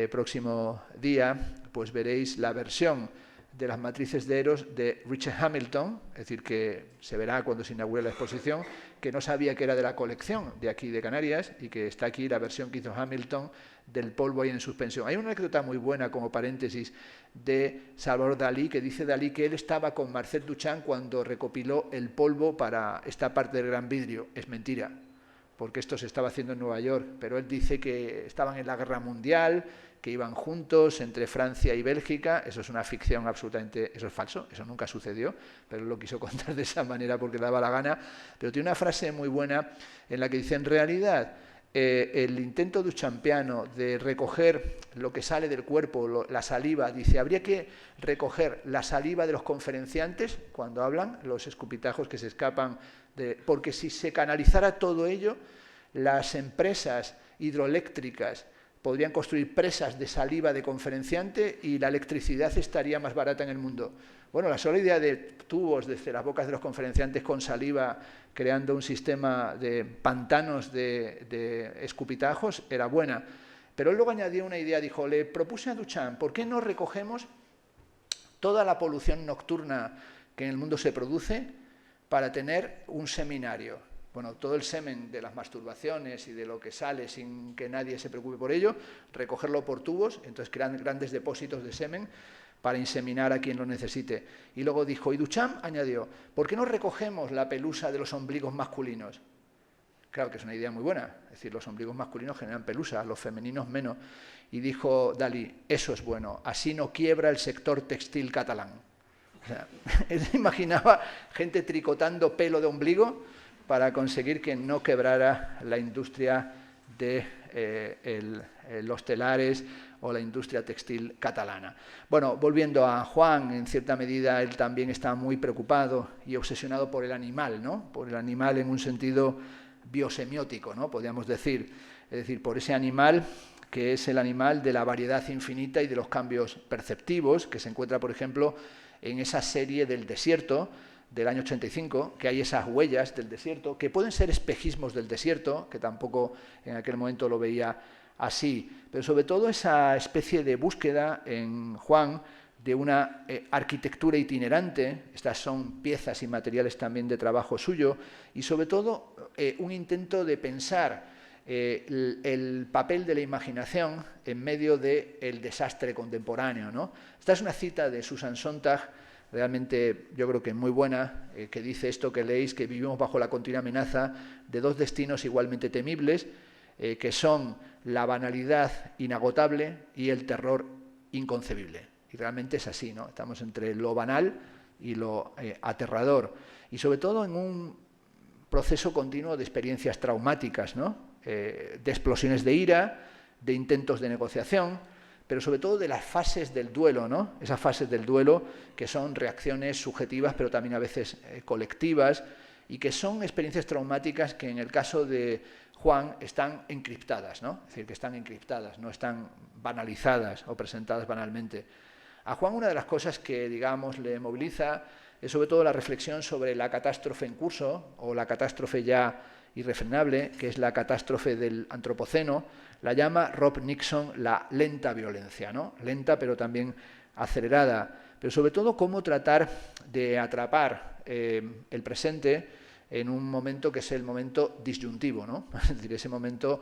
próximo día, pues veréis la versión de las matrices de Eros de Richard Hamilton, es decir, que se verá cuando se inaugure la exposición, que no sabía que era de la colección de aquí de Canarias y que está aquí la versión que hizo Hamilton del polvo ahí en suspensión. Hay una anécdota muy buena, como paréntesis, de Salvador Dalí, que dice Dalí que él estaba con Marcel Duchamp cuando recopiló el polvo para esta parte del gran vidrio. Es mentira, porque esto se estaba haciendo en Nueva York, pero él dice que estaban en la Guerra Mundial, que iban juntos entre Francia y Bélgica. Eso es una ficción absolutamente, eso es falso, eso nunca sucedió, pero él lo quiso contar de esa manera porque le daba la gana. Pero tiene una frase muy buena en la que dice, en realidad, el intento duchampiano de recoger lo que sale del cuerpo, la saliva, dice, habría que recoger la saliva de los conferenciantes cuando hablan, los escupitajos que se escapan, porque si se canalizara todo ello, las empresas hidroeléctricas podrían construir presas de saliva de conferenciante y la electricidad estaría más barata en el mundo. Bueno, la sola idea de tubos desde las bocas de los conferenciantes con saliva creando un sistema de pantanos de escupitajos era buena. Pero él luego añadió una idea, dijo, le propuse a Duchamp, ¿por qué no recogemos toda la polución nocturna que en el mundo se produce para tener un seminario? Bueno, todo el semen de las masturbaciones y de lo que sale sin que nadie se preocupe por ello, recogerlo por tubos, entonces crean grandes depósitos de semen para inseminar a quien lo necesite. Y luego dijo, y Duchamp añadió, ¿por qué no recogemos la pelusa de los ombligos masculinos? Claro que es una idea muy buena, es decir, los ombligos masculinos generan pelusa, los femeninos menos. Y dijo Dalí, eso es bueno, así no quiebra el sector textil catalán. O sea, él imaginaba gente tricotando pelo de ombligo para conseguir que no quebrara la industria de los telares o la industria textil catalana. Bueno, volviendo a Juan, en cierta medida él también está muy preocupado y obsesionado por el animal, ¿no? Por el animal en un sentido biosemiótico, ¿no? Podríamos decir, es decir, por ese animal que es el animal de la variedad infinita y de los cambios perceptivos, que se encuentra, por ejemplo, en esa serie del desierto, del año 85, que hay esas huellas del desierto, que pueden ser espejismos del desierto, que tampoco en aquel momento lo veía así, pero sobre todo esa especie de búsqueda en Juan de una arquitectura itinerante, estas son piezas y materiales también de trabajo suyo, y sobre todo un intento de pensar el papel de la imaginación en medio del desastre contemporáneo, ¿no? Esta es una cita de Susan Sontag, realmente yo creo que muy buena, que dice esto que leéis, que vivimos bajo la continua amenaza de dos destinos igualmente temibles, que son la banalidad inagotable y el terror inconcebible. Y realmente es así, ¿no? Estamos entre lo banal y lo aterrador. Y sobre todo en un proceso continuo de experiencias traumáticas, ¿no? De explosiones de ira, de intentos de negociación, pero sobre todo de las fases del duelo, ¿no? Esas fases del duelo que son reacciones subjetivas, pero también a veces colectivas, y que son experiencias traumáticas que en el caso de Juan están encriptadas, ¿no? Es decir, que están encriptadas, no están banalizadas o presentadas banalmente. A Juan una de las cosas que, digamos, le moviliza es sobre todo la reflexión sobre la catástrofe en curso, o la catástrofe ya irrefrenable, que es la catástrofe del antropoceno. La llama Rob Nixon la lenta violencia, ¿no? Lenta pero también acelerada, pero sobre todo cómo tratar de atrapar el presente en un momento que es el momento disyuntivo, ¿no? Es decir, ese momento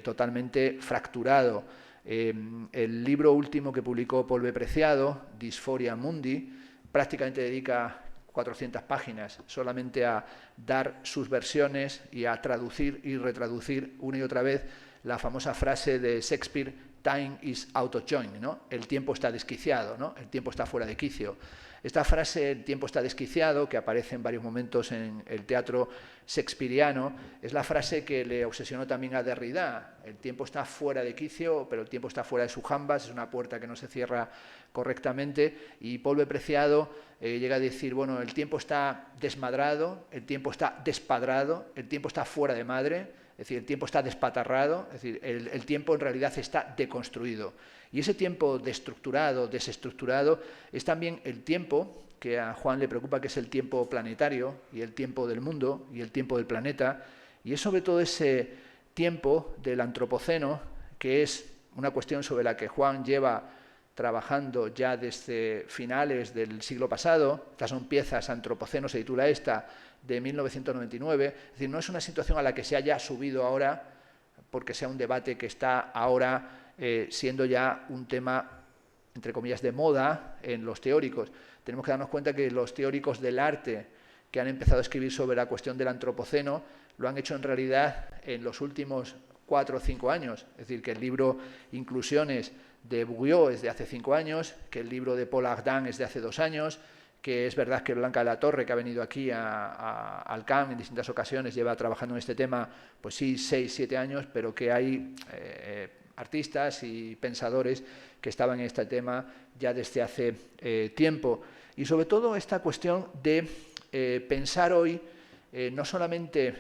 totalmente fracturado. El libro último que publicó Paul B. Preciado, Dysphoria Mundi, prácticamente dedica 400 páginas solamente a dar sus versiones y a traducir y retraducir una y otra vez la famosa frase de Shakespeare, time is out of joint, ¿no? El tiempo está desquiciado, ¿no? El tiempo está fuera de quicio. Esta frase, el tiempo está desquiciado, que aparece en varios momentos en el teatro shakespeariano, es la frase que le obsesionó también a Derrida. El tiempo está fuera de quicio, pero el tiempo está fuera de su jambas, es una puerta que no se cierra correctamente, y Paul B. Preciado llega a decir, bueno, el tiempo está desmadrado, el tiempo está despadrado, el tiempo está fuera de madre, es decir, el tiempo está despatarrado, es decir, el tiempo en realidad está deconstruido. Y ese tiempo destructurado, desestructurado, es también el tiempo que a Juan le preocupa, que es el tiempo planetario y el tiempo del mundo y el tiempo del planeta, y es sobre todo ese tiempo del antropoceno, que es una cuestión sobre la que Juan lleva trabajando ya desde finales del siglo pasado. Estas son piezas, Antropoceno se titula esta, de 1999, es decir, no es una situación a la que se haya subido ahora, porque sea un debate que está ahora siendo ya un tema, entre comillas, de moda en los teóricos. Tenemos que darnos cuenta que los teóricos del arte que han empezado a escribir sobre la cuestión del antropoceno lo han hecho en realidad en los últimos 4 o 5 años. Es decir, que el libro Inclusiones de Bourdieu es de hace 5 años, que el libro de Paul Ardant es de hace 2 años, que es verdad que Blanca de la Torre, que ha venido aquí al CAM en distintas ocasiones, lleva trabajando en este tema, pues sí, 6, 7 años, pero que hay artistas y pensadores que estaban en este tema ya desde hace tiempo. Y sobre todo esta cuestión de pensar hoy no solamente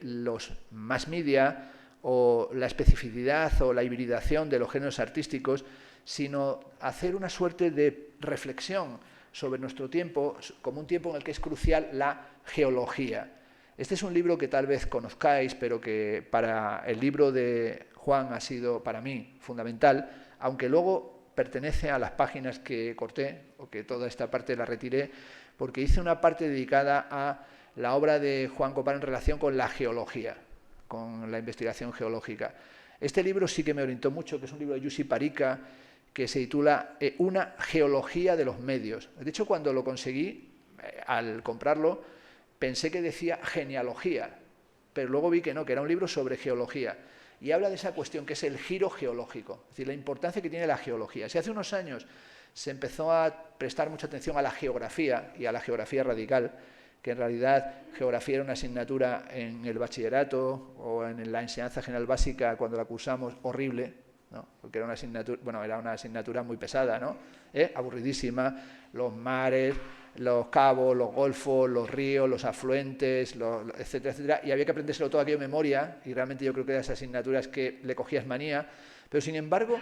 los mass media o la especificidad o la hibridación de los géneros artísticos, sino hacer una suerte de reflexión sobre nuestro tiempo como un tiempo en el que es crucial la geología. Este es un libro que tal vez conozcáis, pero que para el libro de Juan ha sido para mí fundamental, aunque luego pertenece a las páginas que corté, o que toda esta parte la retiré, porque hice una parte dedicada a la obra de Juan Copán en relación con la geología, con la investigación geológica. Este libro sí que me orientó mucho, que es un libro de Jussi Parikka, que se titula Una geología de los medios. De hecho, cuando lo conseguí, al comprarlo, pensé que decía genealogía, pero luego vi que no, que era un libro sobre geología. Y habla de esa cuestión que es el giro geológico, es decir, la importancia que tiene la geología. Si hace unos años se empezó a prestar mucha atención a la geografía y a la geografía radical, que en realidad geografía era una asignatura en el bachillerato o en la enseñanza general básica cuando la cursamos horrible, ¿no? Porque era una asignatura, bueno, era una asignatura muy pesada, ¿no? Aburridísima, los mares, los cabos, los golfos, los ríos, los afluentes, etcétera, etcétera, y había que aprendérselo todo aquello de memoria, y realmente yo creo que de esas asignaturas que le cogías manía, pero sin embargo,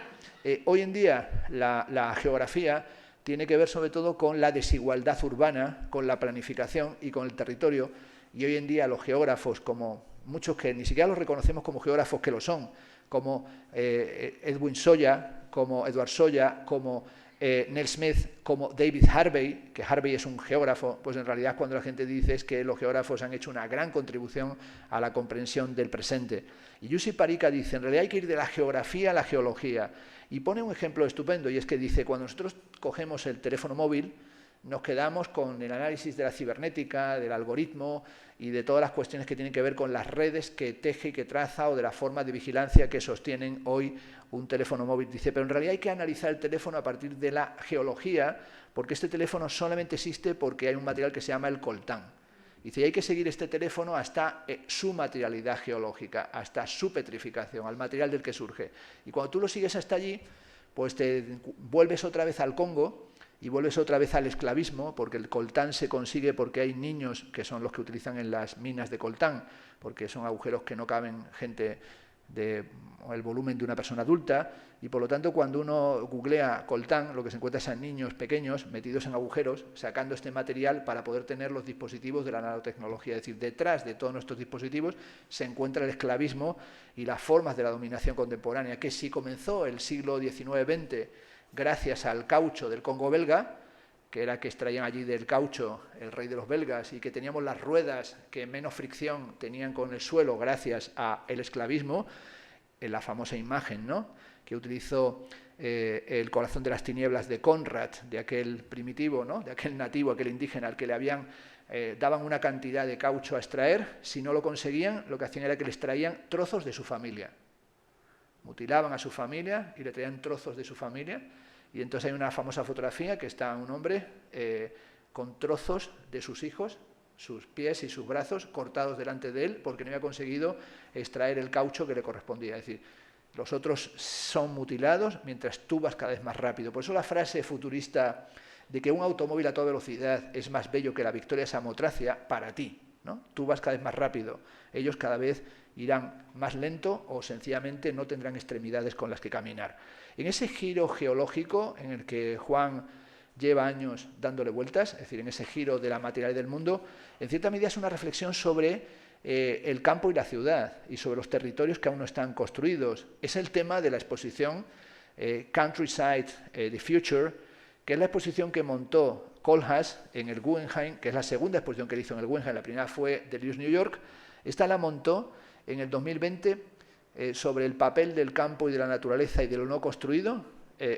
hoy en día la geografía tiene que ver sobre todo con la desigualdad urbana, con la planificación y con el territorio, y hoy en día los geógrafos, como muchos que ni siquiera los reconocemos como geógrafos que lo son, como Edwin Soya, como Edward Soya, como Neil Smith, como David Harvey, que Harvey es un geógrafo, pues en realidad cuando la gente dice es que los geógrafos han hecho una gran contribución a la comprensión del presente. Y Jussi Parikka dice, en realidad hay que ir de la geografía a la geología. Y pone un ejemplo estupendo, y es que dice, cuando nosotros cogemos el teléfono móvil, nos quedamos con el análisis de la cibernética, del algoritmo y de todas las cuestiones que tienen que ver con las redes que teje y que traza o de la forma de vigilancia que sostienen hoy un teléfono móvil. Dice, pero en realidad hay que analizar el teléfono a partir de la geología, porque este teléfono solamente existe porque hay un material que se llama el coltán. Dice, y hay que seguir este teléfono hasta su materialidad geológica, hasta su petrificación, al material del que surge. Y cuando tú lo sigues hasta allí, pues te vuelves otra vez al Congo, y vuelves otra vez al esclavismo, porque el coltán se consigue porque hay niños que son los que utilizan en las minas de coltán, porque son agujeros que no caben gente del volumen de una persona adulta, y por lo tanto cuando uno googlea coltán, lo que se encuentra son niños pequeños metidos en agujeros, sacando este material para poder tener los dispositivos de la nanotecnología. Es decir, detrás de todos nuestros dispositivos se encuentra el esclavismo y las formas de la dominación contemporánea, que si comenzó el siglo XIX-XX, gracias al caucho del Congo belga, que era que extraían allí del caucho el rey de los belgas, y que teníamos las ruedas que menos fricción tenían con el suelo gracias al esclavismo, en la famosa imagen, ¿no?, que utilizó el corazón de las tinieblas de Conrad, de aquel primitivo, ¿no?, de aquel nativo, aquel indígena al que le habían daban una cantidad de caucho a extraer. Si no lo conseguían, lo que hacían era que les traían trozos de su familia. Mutilaban a su familia y le traían trozos de su familia, Y entonces hay una famosa fotografía que está un hombre con trozos de sus hijos, sus pies y sus brazos cortados delante de él porque no había conseguido extraer el caucho que le correspondía. Es decir, los otros son mutilados mientras tú vas cada vez más rápido. Por eso la frase futurista de que un automóvil a toda velocidad es más bello que la victoria Samotracia, para ti, ¿no? Tú vas cada vez más rápido, ellos cada vez irán más lento o sencillamente no tendrán extremidades con las que caminar. En ese giro geológico en el que Juan lleva años dándole vueltas, es decir, en ese giro de la materialidad del mundo, en cierta medida es una reflexión sobre el campo y la ciudad y sobre los territorios que aún no están construidos. Es el tema de la exposición Countryside, the Future, que es la exposición que montó Kohlhaas en el Guggenheim, que es la segunda exposición que él hizo en el Guggenheim, la primera fue Delirious New York. Esta la montó en el 2020 sobre el papel del campo y de la naturaleza y de lo no construido,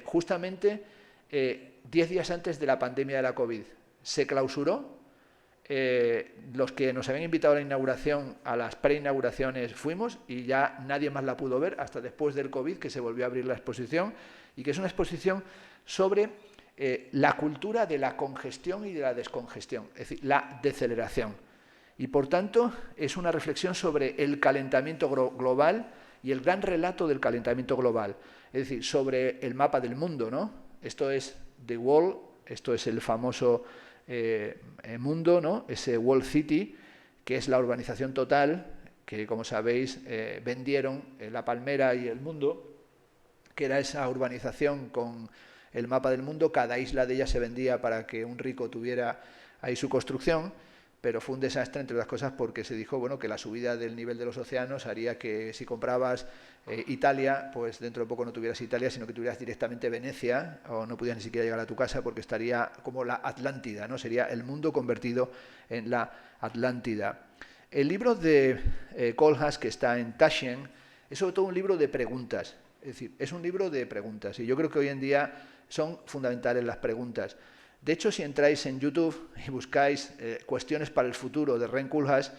justamente 10 días antes de la pandemia de la COVID. Se clausuró, los que nos habían invitado a la inauguración, a las preinauguraciones fuimos y ya nadie más la pudo ver hasta después del COVID, que se volvió a abrir la exposición, y que es una exposición sobre la cultura de la congestión y de la descongestión, es decir, la deceleración. Y por tanto es una reflexión sobre el calentamiento global y el gran relato del calentamiento global, es decir, sobre el mapa del mundo, ¿no? Esto es The Wall, esto es el famoso mundo, ¿no? Ese Wall City, que es la urbanización total, que como sabéis vendieron La Palmera y El Mundo, que era esa urbanización con el mapa del mundo. Cada isla de ella se vendía para que un rico tuviera ahí su construcción, pero fue un desastre, entre otras cosas, porque se dijo, bueno, que la subida del nivel de los océanos haría que si comprabas Italia, pues dentro de poco no tuvieras Italia, sino que tuvieras directamente Venecia, o no pudieras ni siquiera llegar a tu casa porque estaría como la Atlántida, ¿no? Sería el mundo convertido en la Atlántida. El libro de Kohlhaas, que está en Taschen, es sobre todo un libro de preguntas, es decir, es un libro de preguntas, y yo creo que hoy en día son fundamentales las preguntas. De hecho, si entráis en YouTube y buscáis cuestiones para el futuro de Ren Koolhaas,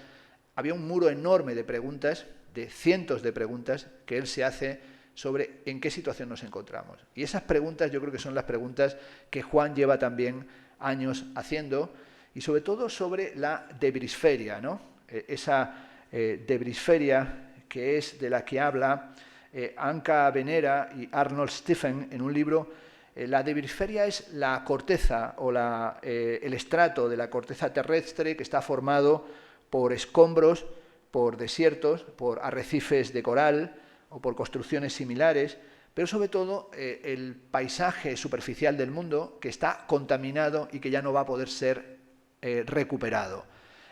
había un muro enorme de preguntas, de cientos de preguntas, que él se hace sobre en qué situación nos encontramos. Y esas preguntas yo creo que son las preguntas que Juan lleva también años haciendo, y sobre todo sobre la debrisferia, ¿no? Esa debrisferia que es de la que habla Anka Venera y Arnold Stephen en un libro. La debrisferia es la corteza o el estrato de la corteza terrestre que está formado por escombros, por desiertos, por arrecifes de coral o por construcciones similares, pero sobre todo el paisaje superficial del mundo que está contaminado y que ya no va a poder ser recuperado.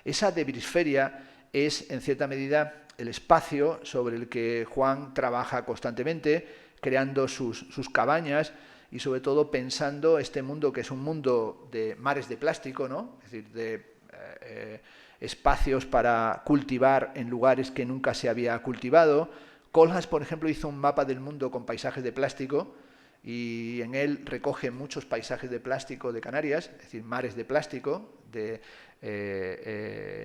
Esa debrisferia es, en cierta medida, el espacio sobre el que Juan trabaja constantemente, creando sus cabañas, y sobre todo pensando este mundo que es un mundo de mares de plástico, ¿no? Es decir, de espacios para cultivar en lugares que nunca se había cultivado. Kohlhaas, por ejemplo, hizo un mapa del mundo con paisajes de plástico y en él recoge muchos paisajes de plástico de Canarias, es decir, mares de plástico, de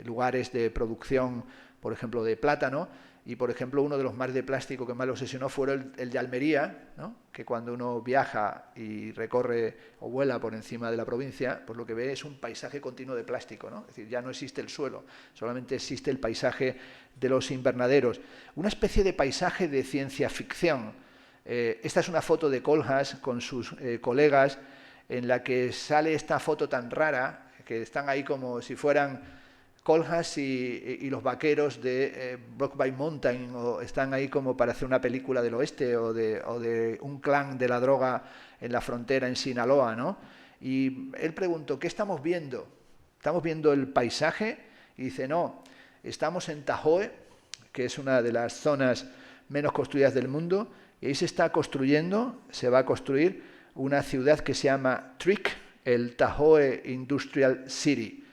lugares de producción, por ejemplo, de plátano. Y, por ejemplo, uno de los mares de plástico que más le obsesionó fue el de Almería, ¿no? Que cuando uno viaja y recorre o vuela por encima de la provincia, pues lo que ve es un paisaje continuo de plástico, ¿no? Es decir, ya no existe el suelo, solamente existe el paisaje de los invernaderos. Una especie de paisaje de ciencia ficción. Esta es una foto de Kohlhaas con sus colegas en la que sale esta foto tan rara, que están ahí como si fueran Kohlhaas y los vaqueros de Brokeback Mountain, o están ahí como para hacer una película del oeste o de un clan de la droga en la frontera en Sinaloa, ¿no? Y él preguntó, ¿qué estamos viendo? ¿Estamos viendo el paisaje? Y dice, no, estamos en Tahoe, que es una de las zonas menos construidas del mundo, y ahí se está construyendo, se va a construir una ciudad que se llama TRIC, el Tahoe Industrial City.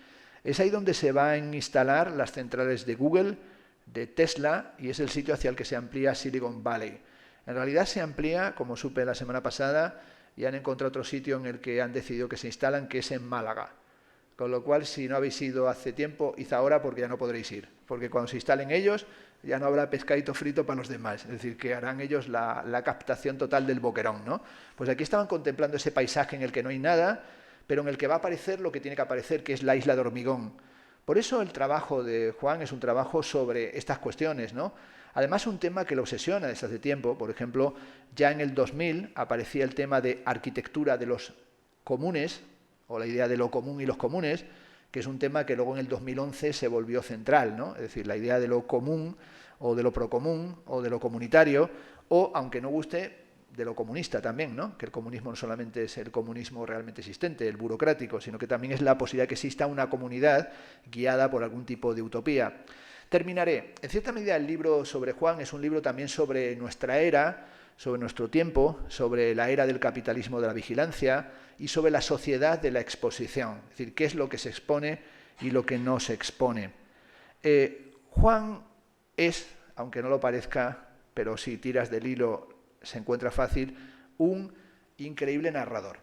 Es ahí donde se van a instalar las centrales de Google, de Tesla, y es el sitio hacia el que se amplía Silicon Valley. En realidad se amplía, como supe la semana pasada, y han encontrado otro sitio en el que han decidido que se instalan, que es en Málaga. Con lo cual, si no habéis ido hace tiempo, id ahora porque ya no podréis ir. Porque cuando se instalen ellos, ya no habrá pescadito frito para los demás. Es decir, que harán ellos la captación total del boquerón, ¿no? Pues aquí estaban contemplando ese paisaje en el que no hay nada, pero en el que va a aparecer lo que tiene que aparecer, que es la isla de Hormigón. Por eso el trabajo de Juan es un trabajo sobre estas cuestiones, ¿no? Además, un tema que lo obsesiona desde hace tiempo. Por ejemplo, ya en el 2000 aparecía el tema de arquitectura de los comunes, o la idea de lo común y los comunes, que es un tema que luego en el 2011 se volvió central, ¿no? Es decir, la idea de lo común, o de lo procomún, o de lo comunitario, o, aunque no guste, de lo comunista también, ¿no? Que el comunismo no solamente es el comunismo realmente existente, el burocrático, sino que también es la posibilidad de que exista una comunidad guiada por algún tipo de utopía. Terminaré. En cierta medida el libro sobre Juan es un libro también sobre nuestra era, sobre nuestro tiempo, sobre la era del capitalismo de la vigilancia y sobre la sociedad de la exposición. Es decir, qué es lo que se expone y lo que no se expone. Juan es, aunque no lo parezca, pero si tiras del hilo se encuentra fácil, un increíble narrador.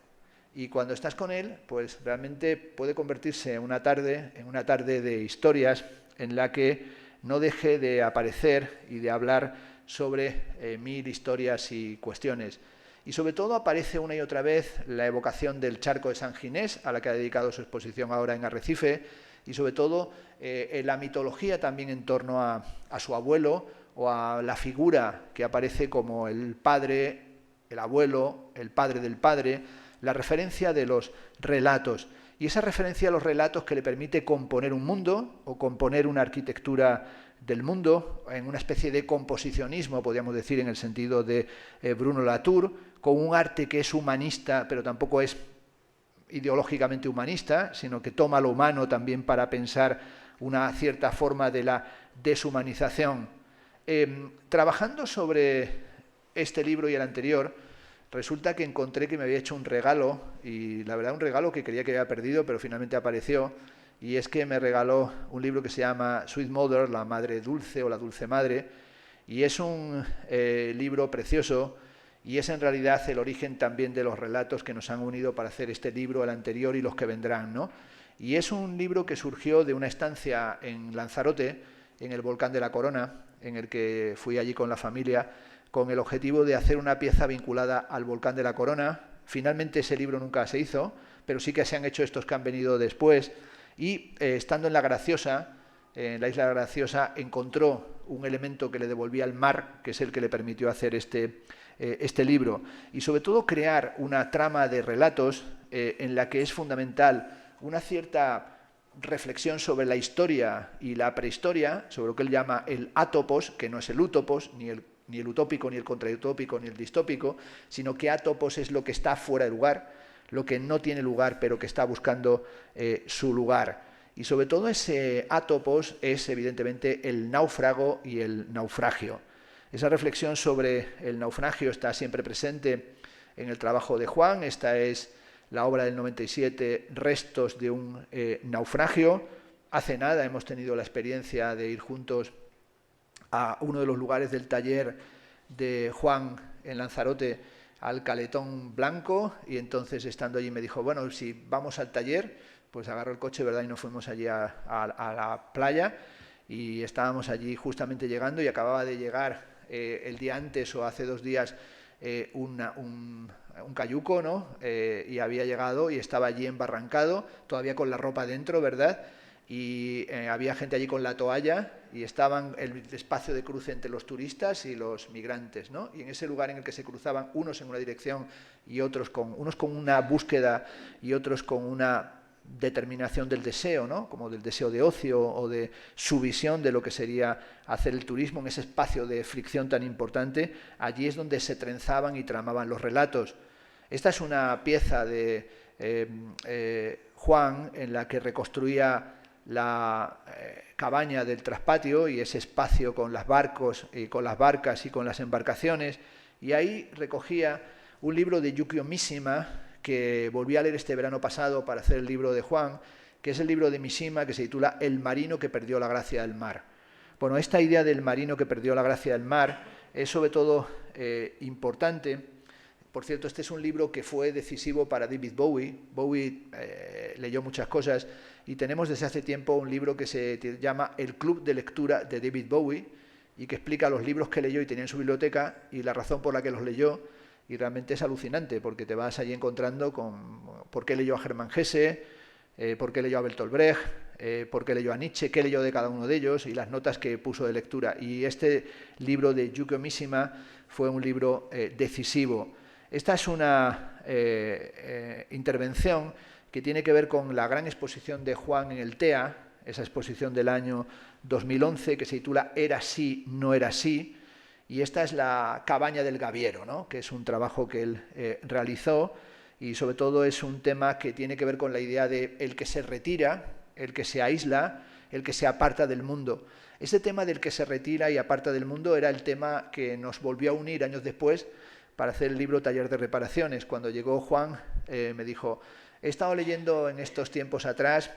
Y cuando estás con él, pues realmente puede convertirse en una tarde de historias en la que no deje de aparecer y de hablar sobre 1000 historias y cuestiones. Y sobre todo aparece una y otra vez la evocación del charco de San Ginés, a la que ha dedicado su exposición ahora en Arrecife, y sobre todo la mitología también en torno a su abuelo, o a la figura que aparece como el padre, el abuelo, el padre del padre, la referencia de los relatos. Y esa referencia a los relatos que le permite componer un mundo o componer una arquitectura del mundo, en una especie de composicionismo, podríamos decir, en el sentido de Bruno Latour, con un arte que es humanista, pero tampoco es ideológicamente humanista, sino que toma lo humano también para pensar una cierta forma de la deshumanización. Trabajando sobre este libro y el anterior, resulta que encontré que me había hecho un regalo, y la verdad un regalo que creía que había perdido, pero finalmente apareció, y es que me regaló un libro que se llama Sweet Mother, la Madre Dulce o la Dulce Madre, y es un libro precioso, y es en realidad el origen también de los relatos que nos han unido para hacer este libro, el anterior y los que vendrán, ¿no? Y es un libro que surgió de una estancia en Lanzarote, en el volcán de la Corona, en el que fui allí con la familia, con el objetivo de hacer una pieza vinculada al volcán de la Corona. Finalmente ese libro nunca se hizo, pero sí que se han hecho estos que han venido después, y estando en La Graciosa, en la isla Graciosa, encontró un elemento que le devolvía el mar, que es el que le permitió hacer este libro, y sobre todo crear una trama de relatos en la que es fundamental una cierta reflexión sobre la historia y la prehistoria, sobre lo que él llama el atopos, que no es el utopos, ni el utópico, ni el contrautópico, ni el distópico, sino que atopos es lo que está fuera de lugar, lo que no tiene lugar, pero que está buscando su lugar. Y sobre todo ese atopos es evidentemente el náufrago y el naufragio. Esa reflexión sobre el naufragio está siempre presente en el trabajo de Juan. Esta es la obra del 97, Restos de un naufragio. Hace nada hemos tenido la experiencia de ir juntos a uno de los lugares del taller de Juan en Lanzarote, al Caletón Blanco, y entonces estando allí me dijo, bueno, si vamos al taller, pues agarró el coche, ¿verdad? Y nos fuimos allí a la playa, y estábamos allí justamente llegando, y acababa de llegar el día antes o hace 2 días un cayuco, ¿no? Y había llegado y estaba allí embarrancado, todavía con la ropa dentro, ¿verdad? Y había gente allí con la toalla, y estaban el espacio de cruce entre los turistas y los migrantes, ¿no? Y en ese lugar en el que se cruzaban unos en una dirección y otros unos con una búsqueda y otros con una determinación del deseo, ¿no? Como del deseo de ocio o de su visión de lo que sería hacer el turismo en ese espacio de fricción tan importante. Allí es donde se trenzaban y tramaban los relatos. Esta es una pieza de Juan en la que reconstruía la cabaña del traspatio y ese espacio con los barcos y con las barcas y con las embarcaciones, y ahí recogía un libro de Yukio Mishima que volví a leer este verano pasado para hacer el libro de Juan, que es el libro de Mishima que se titula El marino que perdió la gracia del mar. Bueno, esta idea del marino que perdió la gracia del mar es sobre todo importante Por cierto, este es un libro que fue decisivo para David Bowie. Bowie leyó muchas cosas y tenemos desde hace tiempo un libro que se llama El Club de Lectura de David Bowie y que explica los libros que leyó y tenía en su biblioteca y la razón por la que los leyó, y realmente es alucinante porque te vas allí encontrando con por qué leyó a Hermann Hesse, por qué leyó a Bertolt Brecht, por qué leyó a Nietzsche, qué leyó de cada uno de ellos y las notas que puso de lectura. Y este libro de Yukio Mishima fue un libro decisivo. Esta es una intervención que tiene que ver con la gran exposición de Juan en el TEA, esa exposición del año 2011 que se titula Era así, no era así, y esta es la cabaña del Gaviero, ¿no? Que es un trabajo que él realizó y sobre todo es un tema que tiene que ver con la idea de el que se retira, el que se aísla, el que se aparta del mundo. Ese tema del que se retira y aparta del mundo era el tema que nos volvió a unir años después para hacer el libro Taller de Reparaciones. Cuando llegó Juan me dijo, he estado leyendo en estos tiempos atrás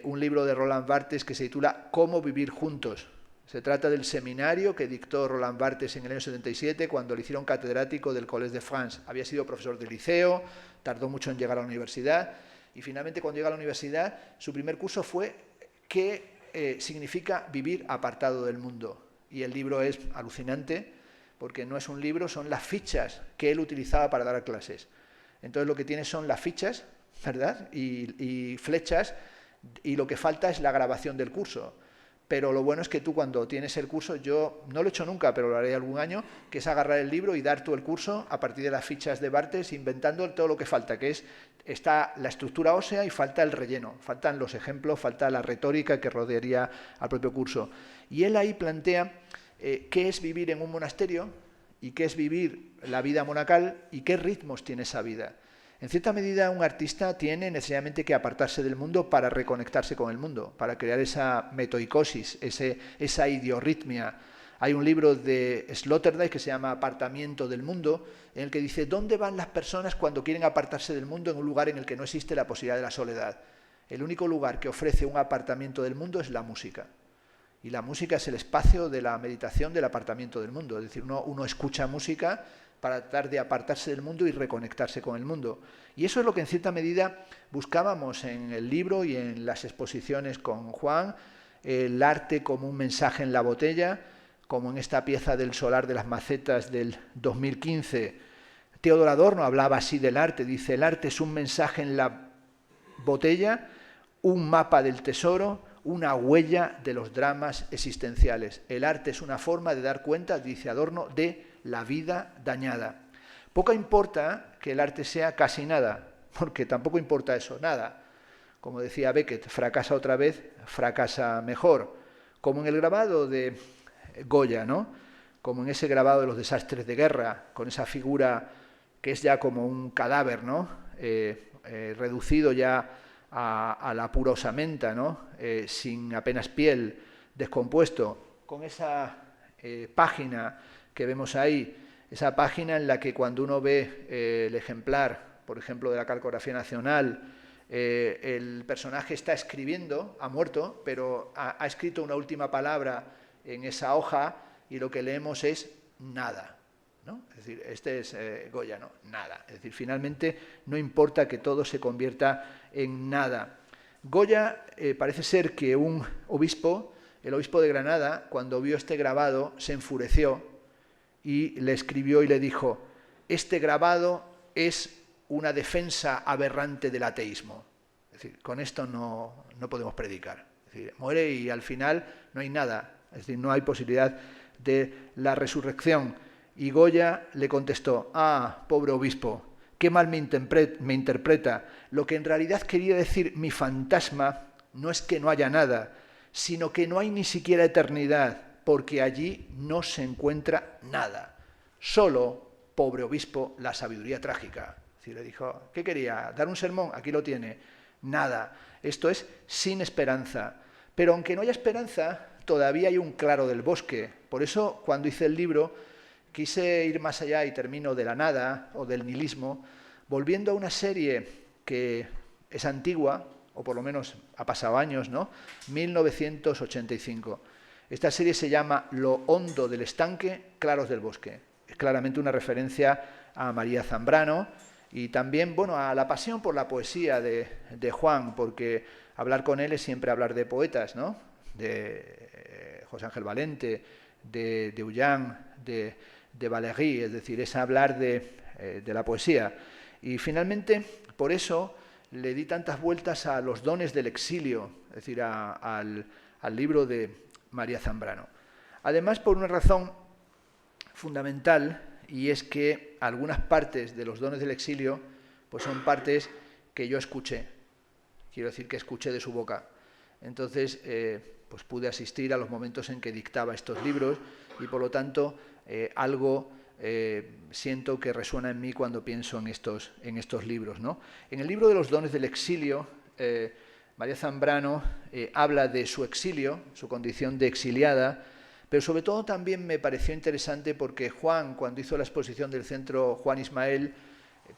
un libro de Roland Barthes que se titula Cómo vivir juntos. Se trata del seminario que dictó Roland Barthes en el año 77 cuando le hicieron catedrático del Collège de France. Había sido profesor de liceo, tardó mucho en llegar a la universidad y finalmente cuando llega a la universidad su primer curso fue ¿qué significa vivir apartado del mundo? Y el libro es alucinante porque no es un libro, son las fichas que él utilizaba para dar clases. Entonces lo que tiene son las fichas, ¿verdad? Y flechas, y lo que falta es la grabación del curso. Pero lo bueno es que tú cuando tienes el curso, yo no lo he hecho nunca, pero lo haré algún año, que es agarrar el libro y dar tú el curso a partir de las fichas de Barthes, inventando todo lo que falta, que está la estructura ósea y falta el relleno, faltan los ejemplos, falta la retórica que rodearía al propio curso. Y él ahí plantea qué es vivir en un monasterio y qué es vivir la vida monacal y qué ritmos tiene esa vida. En cierta medida, un artista tiene necesariamente que apartarse del mundo para reconectarse con el mundo, para crear esa metoicosis, esa idiorritmia. Hay un libro de Sloterdijk que se llama Apartamiento del mundo, en el que dice ¿dónde van las personas cuando quieren apartarse del mundo en un lugar en el que no existe la posibilidad de la soledad? El único lugar que ofrece un apartamiento del mundo es la música. Y la música es el espacio de la meditación del apartamiento del mundo. Es decir, uno escucha música para tratar de apartarse del mundo y reconectarse con el mundo. Y eso es lo que en cierta medida buscábamos en el libro y en las exposiciones con Juan, el arte como un mensaje en la botella, como en esta pieza del Solar de las Macetas del 2015. Theodor Adorno hablaba así del arte, dice, el arte es un mensaje en la botella, un mapa del tesoro, una huella de los dramas existenciales. El arte es una forma de dar cuenta, dice Adorno, de la vida dañada. Poco importa que el arte sea casi nada, porque tampoco importa eso, nada. Como decía Beckett, fracasa otra vez, fracasa mejor. Como en el grabado de Goya, ¿no? Como en ese grabado de los desastres de guerra, con esa figura que es ya como un cadáver, ¿no? Reducido ya a la pura osamenta, ¿no? Sin apenas piel, descompuesto, con esa página que vemos ahí, esa página en la que cuando uno ve el ejemplar, por ejemplo, de la Cartografía Nacional, el personaje está escribiendo, ha muerto, pero ha escrito una última palabra en esa hoja y lo que leemos es nada, ¿no? Es decir, este es Goya, ¿no? Nada. Es decir, finalmente no importa que todo se convierta en nada. Goya parece ser que un obispo, el obispo de Granada, cuando vio este grabado, se enfureció y le escribió y le dijo, este grabado es una defensa aberrante del ateísmo. Es decir, con esto no podemos predicar. Es decir, muere y al final no hay nada. Es decir, no hay posibilidad de la resurrección. Y Goya le contestó, pobre obispo, qué mal me interpreta. Lo que en realidad quería decir mi fantasma no es que no haya nada, sino que no hay ni siquiera eternidad, porque allí no se encuentra nada. Solo, pobre obispo, la sabiduría trágica. Es decir, le dijo, ¿qué quería? ¿Dar un sermón? Aquí lo tiene. Nada. Esto es sin esperanza. Pero aunque no haya esperanza, todavía hay un claro del bosque. Por eso, cuando hice el libro, quise ir más allá y termino de la nada o del nihilismo, volviendo a una serie que es antigua, o por lo menos ha pasado años, ¿no? 1985. Esta serie se llama Lo hondo del estanque, claros del bosque. Es claramente una referencia a María Zambrano y también, bueno, a la pasión por la poesía de Juan, porque hablar con él es siempre hablar de poetas, ¿no? De José Ángel Valente, de Ullán, de Valéry, es decir, es hablar de la poesía. Y finalmente, por eso le di tantas vueltas a los dones del exilio, es decir, al libro de María Zambrano. Además, por una razón fundamental, y es que algunas partes de los dones del exilio pues son partes que yo escuché, quiero decir que escuché de su boca. Entonces, pues pude asistir a los momentos en que dictaba estos libros y, por lo tanto, algo siento que resuena en mí cuando pienso en estos libros, ¿no? En el libro de los dones del exilio, María Zambrano habla de su exilio, su condición de exiliada, pero sobre todo también me pareció interesante porque Juan, cuando hizo la exposición del Centro Juan Ismael,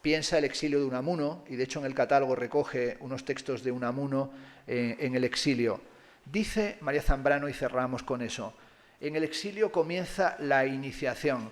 piensa el exilio de Unamuno, y de hecho en el catálogo recoge unos textos de Unamuno en el exilio. Dice María Zambrano, y cerramos con eso, en el exilio comienza la iniciación,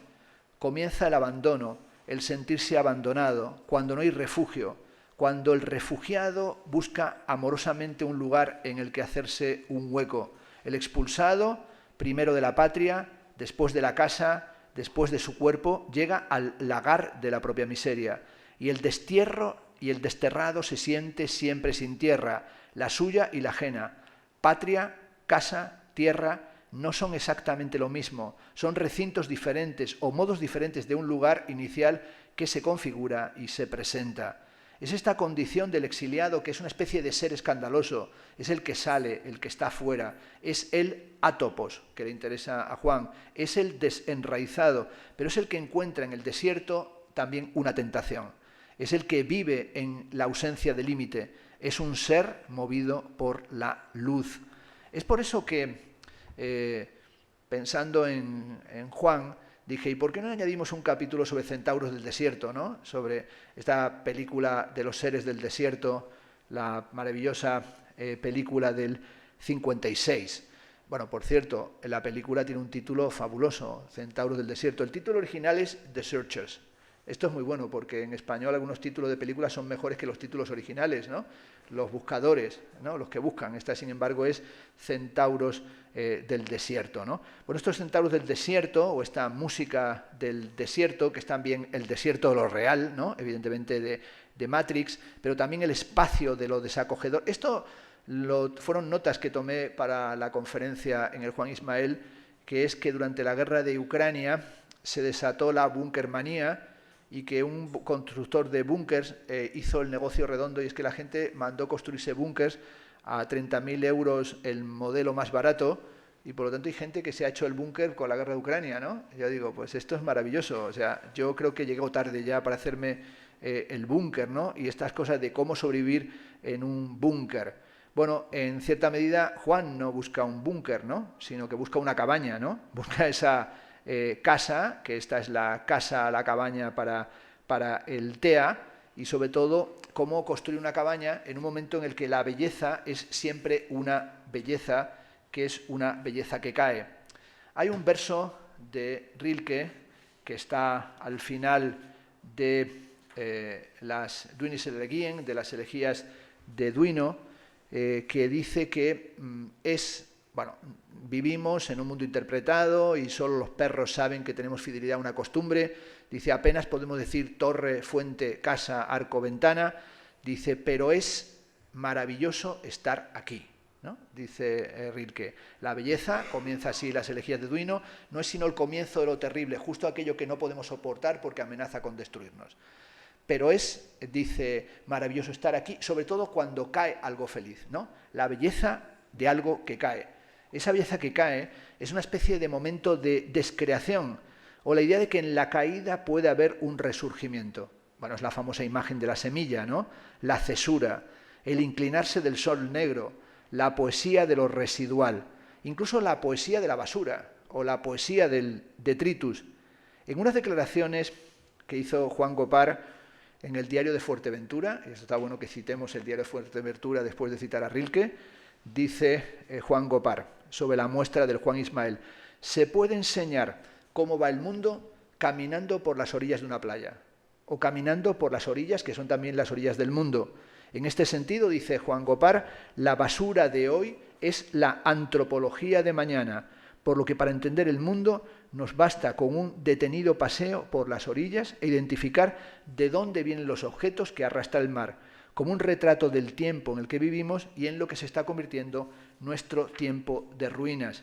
comienza el abandono, el sentirse abandonado, cuando no hay refugio, cuando el refugiado busca amorosamente un lugar en el que hacerse un hueco, el expulsado, primero de la patria, después de la casa, después de su cuerpo, llega al lagar de la propia miseria. Y el destierro y el desterrado se siente siempre sin tierra, la suya y la ajena. Patria, casa, tierra no son exactamente lo mismo, son recintos diferentes o modos diferentes de un lugar inicial que se configura y se presenta. Es esta condición del exiliado que es una especie de ser escandaloso, es el que sale, el que está fuera, es el átopos, que le interesa a Juan, es el desenraizado, pero es el que encuentra en el desierto también una tentación, es el que vive en la ausencia de límite, es un ser movido por la luz. Es por eso que, pensando en Juan, dije, ¿y por qué no añadimos un capítulo sobre centauros del desierto, ¿no? Sobre esta película de los seres del desierto, la maravillosa película del 56. Bueno, por cierto, la película tiene un título fabuloso, Centauros del desierto. El título original es The Searchers. Esto es muy bueno porque en español algunos títulos de películas son mejores que los títulos originales, ¿no? Los buscadores, ¿no? Los que buscan. Esta, sin embargo, es Centauros del desierto, ¿no? Bueno, estos centauros del desierto, o esta música del desierto, que es también el desierto de lo real, ¿no? Evidentemente de Matrix, pero también el espacio de lo desacogedor. Esto fueron notas que tomé para la conferencia en el Juan Ismael, que es que durante la guerra de Ucrania se desató la bunkermanía, y que un constructor de búnkers hizo el negocio redondo, y es que la gente mandó construirse búnkers a 30.000 euros el modelo más barato, y por lo tanto hay gente que se ha hecho el búnker con la guerra de Ucrania, ¿no? Yo digo, pues esto es maravilloso, o sea, yo creo que llegó tarde ya para hacerme el búnker, ¿no? Y estas cosas de cómo sobrevivir en un búnker. Bueno, en cierta medida Juan no busca un búnker, ¿no? Sino que busca una cabaña, ¿no? Busca esa casa, que esta es la casa, la cabaña para el TEA, y sobre todo cómo construir una cabaña en un momento en el que la belleza es siempre una belleza, que es una belleza que cae. Hay un verso de Rilke que está al final de las Duinis Elegien, de las elegías de Duino, que dice que vivimos en un mundo interpretado y solo los perros saben que tenemos fidelidad a una costumbre. Dice, apenas podemos decir torre, fuente, casa, arco, ventana. Dice, pero es maravilloso estar aquí, ¿no? Dice Rilke. La belleza, comienza así las elegías de Duino, no es sino el comienzo de lo terrible, justo aquello que no podemos soportar porque amenaza con destruirnos. Pero es, dice, maravilloso estar aquí, sobre todo cuando cae algo feliz, ¿no? La belleza de algo que cae. Esa belleza que cae es una especie de momento de descreación, o la idea de que en la caída puede haber un resurgimiento. Bueno, es la famosa imagen de la semilla, ¿no? La cesura, el inclinarse del sol negro, la poesía de lo residual, incluso la poesía de la basura, o la poesía del detritus. En unas declaraciones que hizo Juan Gopar en el diario de Fuerteventura, y eso está bueno que citemos el diario de Fuerteventura después de citar a Rilke, dice Juan Gopar sobre la muestra del Juan Ismael: se puede enseñar cómo va el mundo caminando por las orillas de una playa. o caminando por las orillas, que son también las orillas del mundo. En este sentido, dice Juan Gopar, la basura de hoy es la antropología de mañana, por lo que para entender el mundo nos basta con un detenido paseo por las orillas e identificar de dónde vienen los objetos que arrastra el mar, como un retrato del tiempo en el que vivimos y en lo que se está convirtiendo nuestro tiempo de ruinas.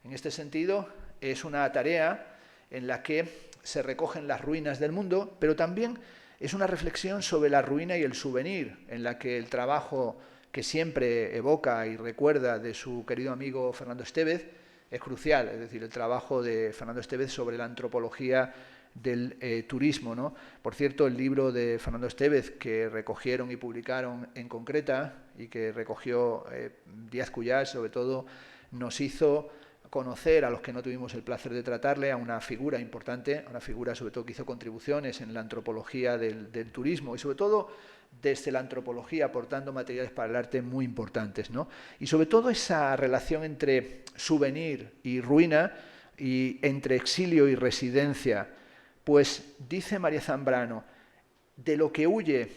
En este sentido, es una tarea en la que se recogen las ruinas del mundo, pero también es una reflexión sobre la ruina y el souvenir, en la que el trabajo que siempre evoca y recuerda de su querido amigo Fernando Estévez es crucial, es decir, el trabajo de Fernando Estévez sobre la antropología del turismo, ¿no? Por cierto, el libro de Fernando Estévez que recogieron y publicaron en Concreta y que recogió Díaz Cuyás, sobre todo, nos hizo conocer, a los que no tuvimos el placer de tratarle, a una figura importante, a una figura sobre todo que hizo contribuciones en la antropología del turismo y sobre todo desde la antropología aportando materiales para el arte muy importantes, ¿no? Y sobre todo esa relación entre souvenir y ruina y entre exilio y residencia, pues dice María Zambrano, de lo que huye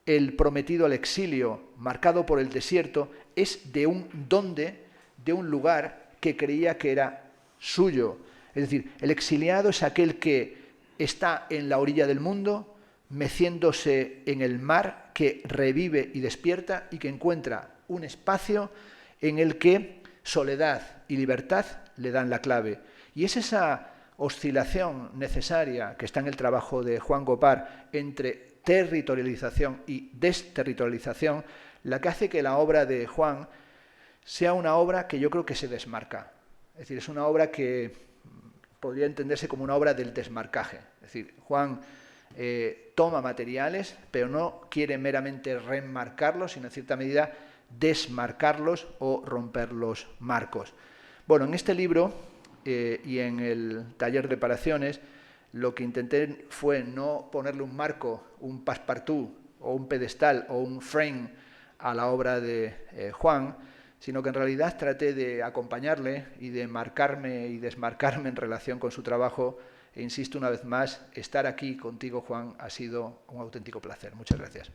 el prometido al exilio, marcado por el desierto, es de un dónde, de un lugar que creía que era suyo. Es decir, el exiliado es aquel que está en la orilla del mundo, meciéndose en el mar, que revive y despierta y que encuentra un espacio en el que soledad y libertad le dan la clave. Y es esa oscilación necesaria que está en el trabajo de Juan Gopar entre territorialización y desterritorialización la que hace que la obra de Juan sea una obra que yo creo que se desmarca. Es decir, es una obra que podría entenderse como una obra del desmarcaje. Es decir, Juan toma materiales, pero no quiere meramente remarcarlos, sino en cierta medida desmarcarlos o romper los marcos. Bueno, en este libro y en el taller de reparaciones, lo que intenté fue no ponerle un marco, un passepartout o un pedestal o un frame a la obra de Juan, sino que en realidad traté de acompañarle y de marcarme y desmarcarme en relación con su trabajo. E insisto una vez más, estar aquí contigo, Juan, ha sido un auténtico placer. Muchas gracias.